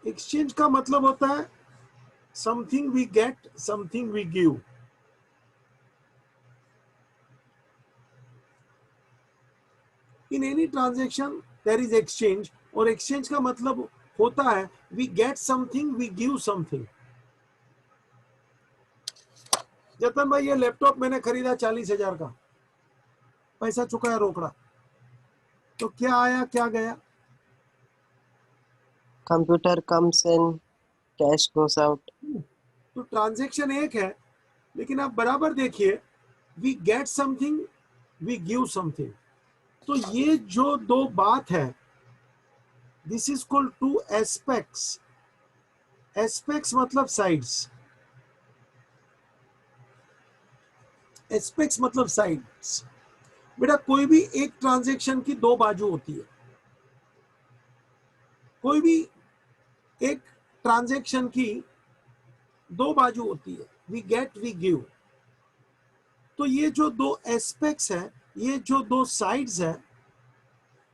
Exchange का मतलब होता है something we get, something we give. In any transaction there is exchange, और एक्सचेंज का मतलब होता है we get something, we give something. Jatan भाई ये लैपटॉप मैंने खरीदा 40,000 का, पैसा चुकाया रोकड़ा, तो क्या आया क्या गया? Computer comes in, cash goes out. तो ट्रांजैक्शन एक है, लेकिन आप बराबर देखिए we get something, we give something. तो ये जो 2 बात है this is called 2 aspects. Aspects मतलब साइड्स, एस्पेक्ट्स मतलब साइड्स। बेटा कोई भी एक ट्रांजैक्शन की 2 बाजू होती है, कोई भी एक ट्रांजैक्शन की 2 बाजू होती है, वी गेट वी गिव। तो ये जो 2 एस्पेक्ट्स है, ये जो 2 साइड्स है,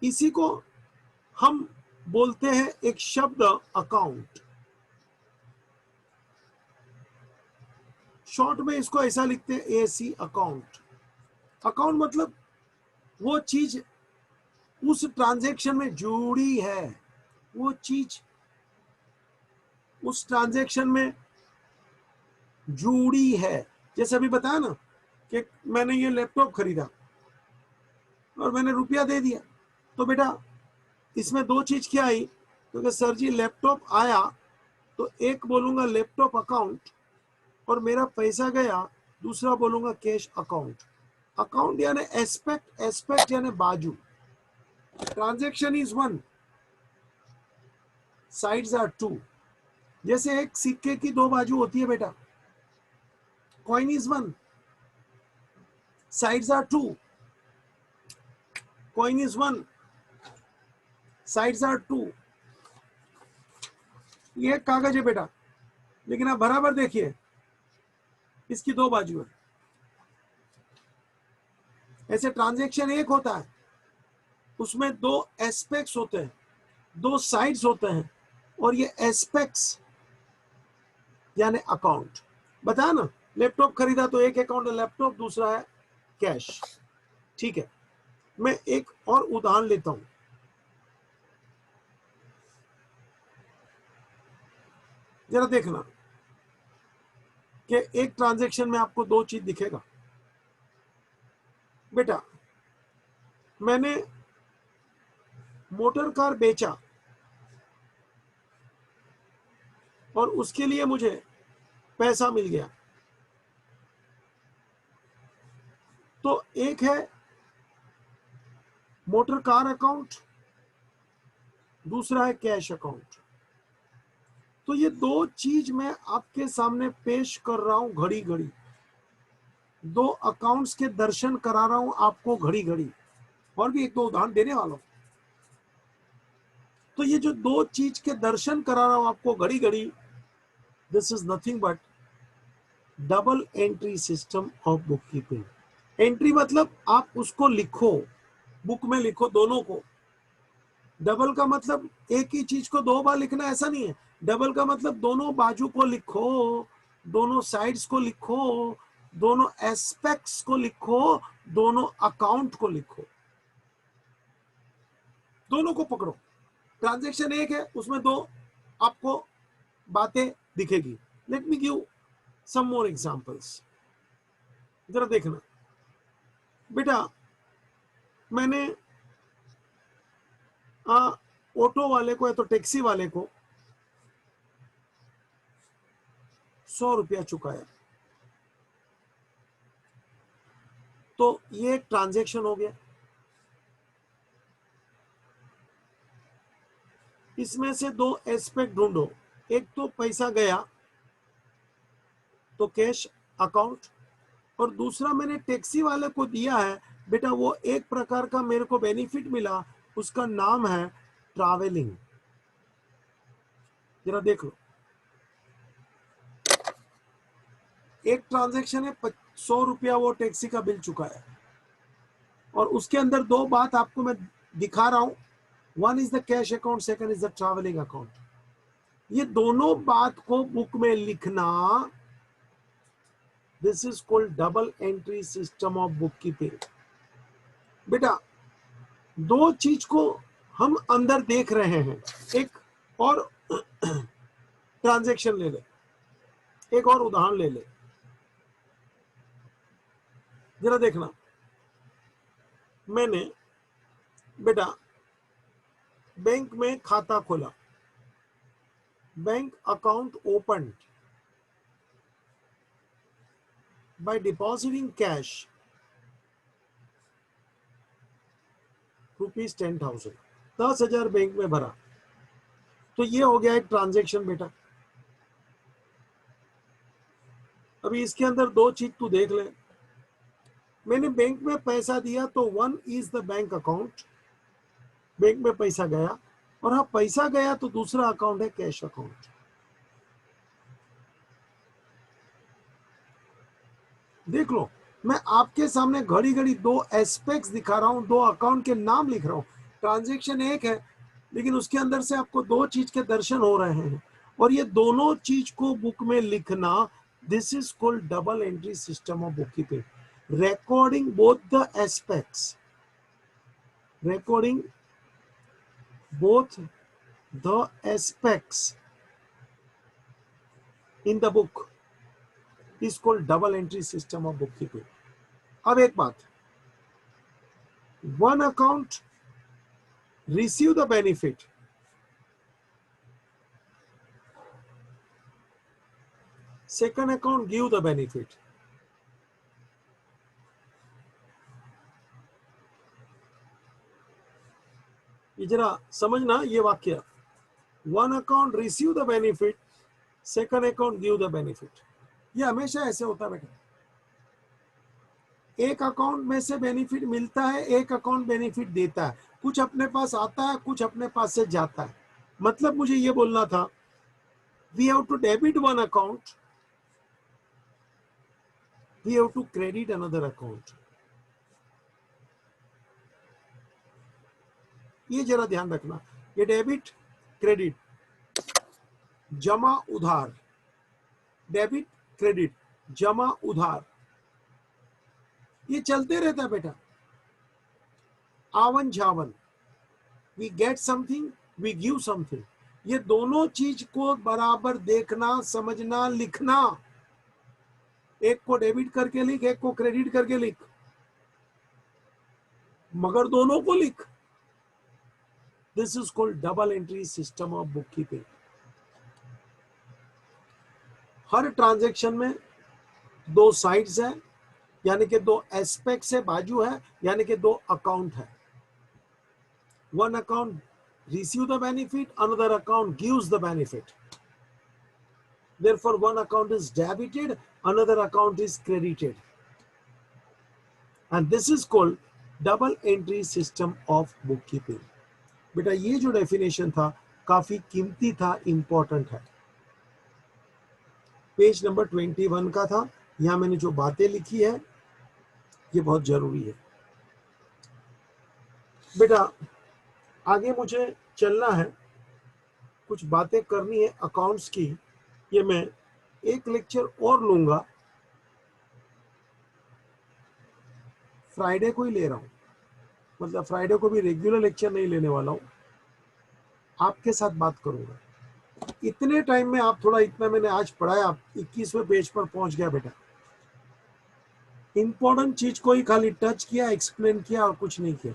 इसी को हम बोलते हैं एक शब्द अकाउंट। शॉर्ट में इसको ऐसा लिखते हैं एसी, अकाउंट। अकाउंट मतलब वो चीज उस ट्रांजैक्शन में जुड़ी है, वो चीज उस ट्रांजैक्शन में जुड़ी है। जैसे अभी बताया ना कि मैंने ये लैपटॉप खरीदा और मैंने रुपया दे दिया, तो बेटा इसमें 2 चीज क्या आई? तो सर जी लैपटॉप आया तो एक बोलूंगा लैपटॉप अकाउंट और मेरा पैसा गया, दूसरा बोलूंगा कैश अकाउंट। अकाउंट यानी एस्पेक्ट, एस्पेक्ट यानी बाजू। Transaction is 1, sides are 2। जैसे एक सिक्के की 2 बाजू होती है बेटा, coin is 1, sides are 2। Coin is 1, sides are 2। ये एक कागज है बेटा, लेकिन आप बराबर देखिए इसकी 2 बाजू है। ऐसे ट्रांजैक्शन एक होता है, उसमें 2 एस्पेक्ट्स होते हैं, 2 साइड्स होते हैं, और ये एस्पेक्ट्स यानी अकाउंट। बताया ना लैपटॉप खरीदा तो एक अकाउंट है लैपटॉप, दूसरा है कैश। ठीक है, मैं एक और उदाहरण लेता हूं। जरा देखना कि एक ट्रांजैक्शन में आपको 2 चीज दिखेगा। बेटा मैंने मोटर कार बेचा और उसके लिए मुझे पैसा मिल गया, तो एक है मोटर कार अकाउंट, दूसरा है कैश अकाउंट। तो ये 2 चीज मैं आपके सामने पेश कर रहा हूं घड़ी घड़ी, 2 अकाउंट्स के दर्शन करा रहा हूं आपको घड़ी घड़ी, और भी 1-2 उदाहरण देने वाला हूं। तो ये जो 2 चीज के दर्शन करा रहा हूं आपको घड़ी घड़ी, this is nothing but double entry system of book keeping. Entry मतलब आप उसको लिखो, बुक में लिखो दोनों को। डबल का मतलब एक ही चीज को दो बार लिखना ऐसा नहीं है। डबल का मतलब दोनों बाजू को लिखो, दोनों साइड्स को लिखो, दोनों एस्पेक्ट्स को लिखो, दोनों अकाउंट को लिखो, दोनों को पकड़ो। ट्रांजैक्शन एक है, उसमें दो आपको बातें दिखेगी। Let me give some more examples, जरा देखना बेटा। मैंने ऑटो वाले को या तो टैक्सी वाले को 100 रुपया चुकाया, तो ये एक ट्रांजैक्शन हो गया। इसमें से दो एस्पेक्ट ढूंढो। एक तो पैसा गया तो कैश अकाउंट, और दूसरा मैंने टैक्सी वाले को दिया है बेटा, वो एक प्रकार का मेरे को बेनिफिट मिला, उसका नाम है ट्रैवलिंग। जरा देख लो, एक ट्रांजैक्शन है 100 रुपया वो टैक्सी का बिल चुकाया, और उसके अंदर दो बात आपको मैं दिखा रहा हूं। One is the cash account, second is the travelling account. ये दोनों बात को बुक में लिखना, this is called double entry system of book keeping. बेटा दो चीज को हम अंदर देख रहे हैं। एक और ट्रांजैक्शन ले ले, एक और उदाहरण ले ले, जरा देखना। मैंने बेटा बैंक में खाता खोला, bank account open by depositing cash ₹10,000, 10,000 bank में भरा, तो ये हो गया एक ट्रांजैक्शन बेटा। अभी इसके अंदर दो चीज तू देख ले। मैंने बैंक में पैसा दिया तो one is the bank account, bank में पैसा गया, और हाँ पैसा गया तो दूसरा अकाउंट है कैश अकाउंट। देख लो, मैं आपके सामने घड़ी घड़ी दो एस्पेक्ट्स दिखा रहा हूं, दो अकाउंट के नाम लिख रहा हूं। ट्रांजैक्शन एक है, लेकिन उसके अंदर से आपको दो चीज के दर्शन हो रहे हैं, और ये दोनों चीज को बुक में लिखना, this is called double entry system of book keeping. recording both the aspects, recording both the aspects in the book is called double entry system of bookkeeping. अब एक बात, one account receive the benefit, second account give the benefit. ये जरा समझना ये वाक्य, one account receive the benefit, second account give the benefit. ये हमेशा ऐसे होता है बेटा, एक अकाउंट में से बेनिफिट मिलता है, एक अकाउंट बेनिफिट देता है। कुछ अपने पास आता है, कुछ अपने पास से जाता है। मतलब मुझे ये बोलना था, we have to debit one account, we have to credit another account. ये जरा ध्यान रखना, ये डेबिट क्रेडिट, जमा उधार, डेबिट क्रेडिट, जमा उधार, ये चलते रहता है बेटा। आवन जावन, we get something, we give something. ये दोनों चीज को बराबर देखना, समझना, लिखना। एक को डेबिट करके लिख, एक को क्रेडिट करके लिख, मगर दोनों को लिख। This is called double entry system of bookkeeping. Her transaction में दो साइड्स है, यानी कि दो एस्पेक्ट्स है, बाजू है, यानी कि दो अकाउंट है। One account receive the benefit, another account gives the benefit. Therefore, one account is debited, another account is credited, and this is called double entry system of bookkeeping. बेटा ये जो डेफिनेशन था काफी कीमती था, इंपॉर्टेंट है। Page number 21 का था। यहां मैंने जो बातें लिखी है ये बहुत जरूरी है। बेटा आगे मुझे चलना है, कुछ बातें करनी है अकाउंट्स की। ये मैं एक लेक्चर और लूंगा, फ्राइडे को ही ले रहा हूं, मतलब फ्राइडे को भी रेगुलर लेक्चर नहीं लेने वाला हूं, आपके साथ बात करूंगा। इतने टाइम में आप थोड़ा, इतना मैंने आज पढ़ाया, 21वें पेज पर पहुंच गया बेटा। इंपॉर्टेंट चीज को ही खाली टच किया, एक्सप्लेन किया और कुछ नहीं किया।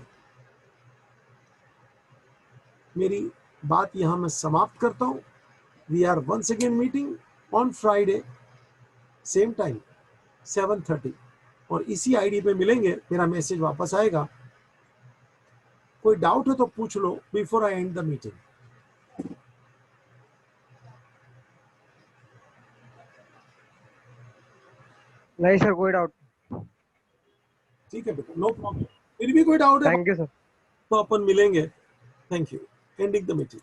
मेरी बात यहां मैं समाप्त करता हूं। We are once again meeting on Friday same time 7:30 और इसी आईडी पे मिलेंगे। मेरा मैसेज वापस आएगा। कोई डाउट है तो पूछ लो before I end the meeting. नहीं सर, कोई डाउट। ठीक है बेटा, नो प्रॉब्लम। फिर भी कोई डाउट है थैंक यू सर। तो अपन मिलेंगे। Thank you. Ending the meeting.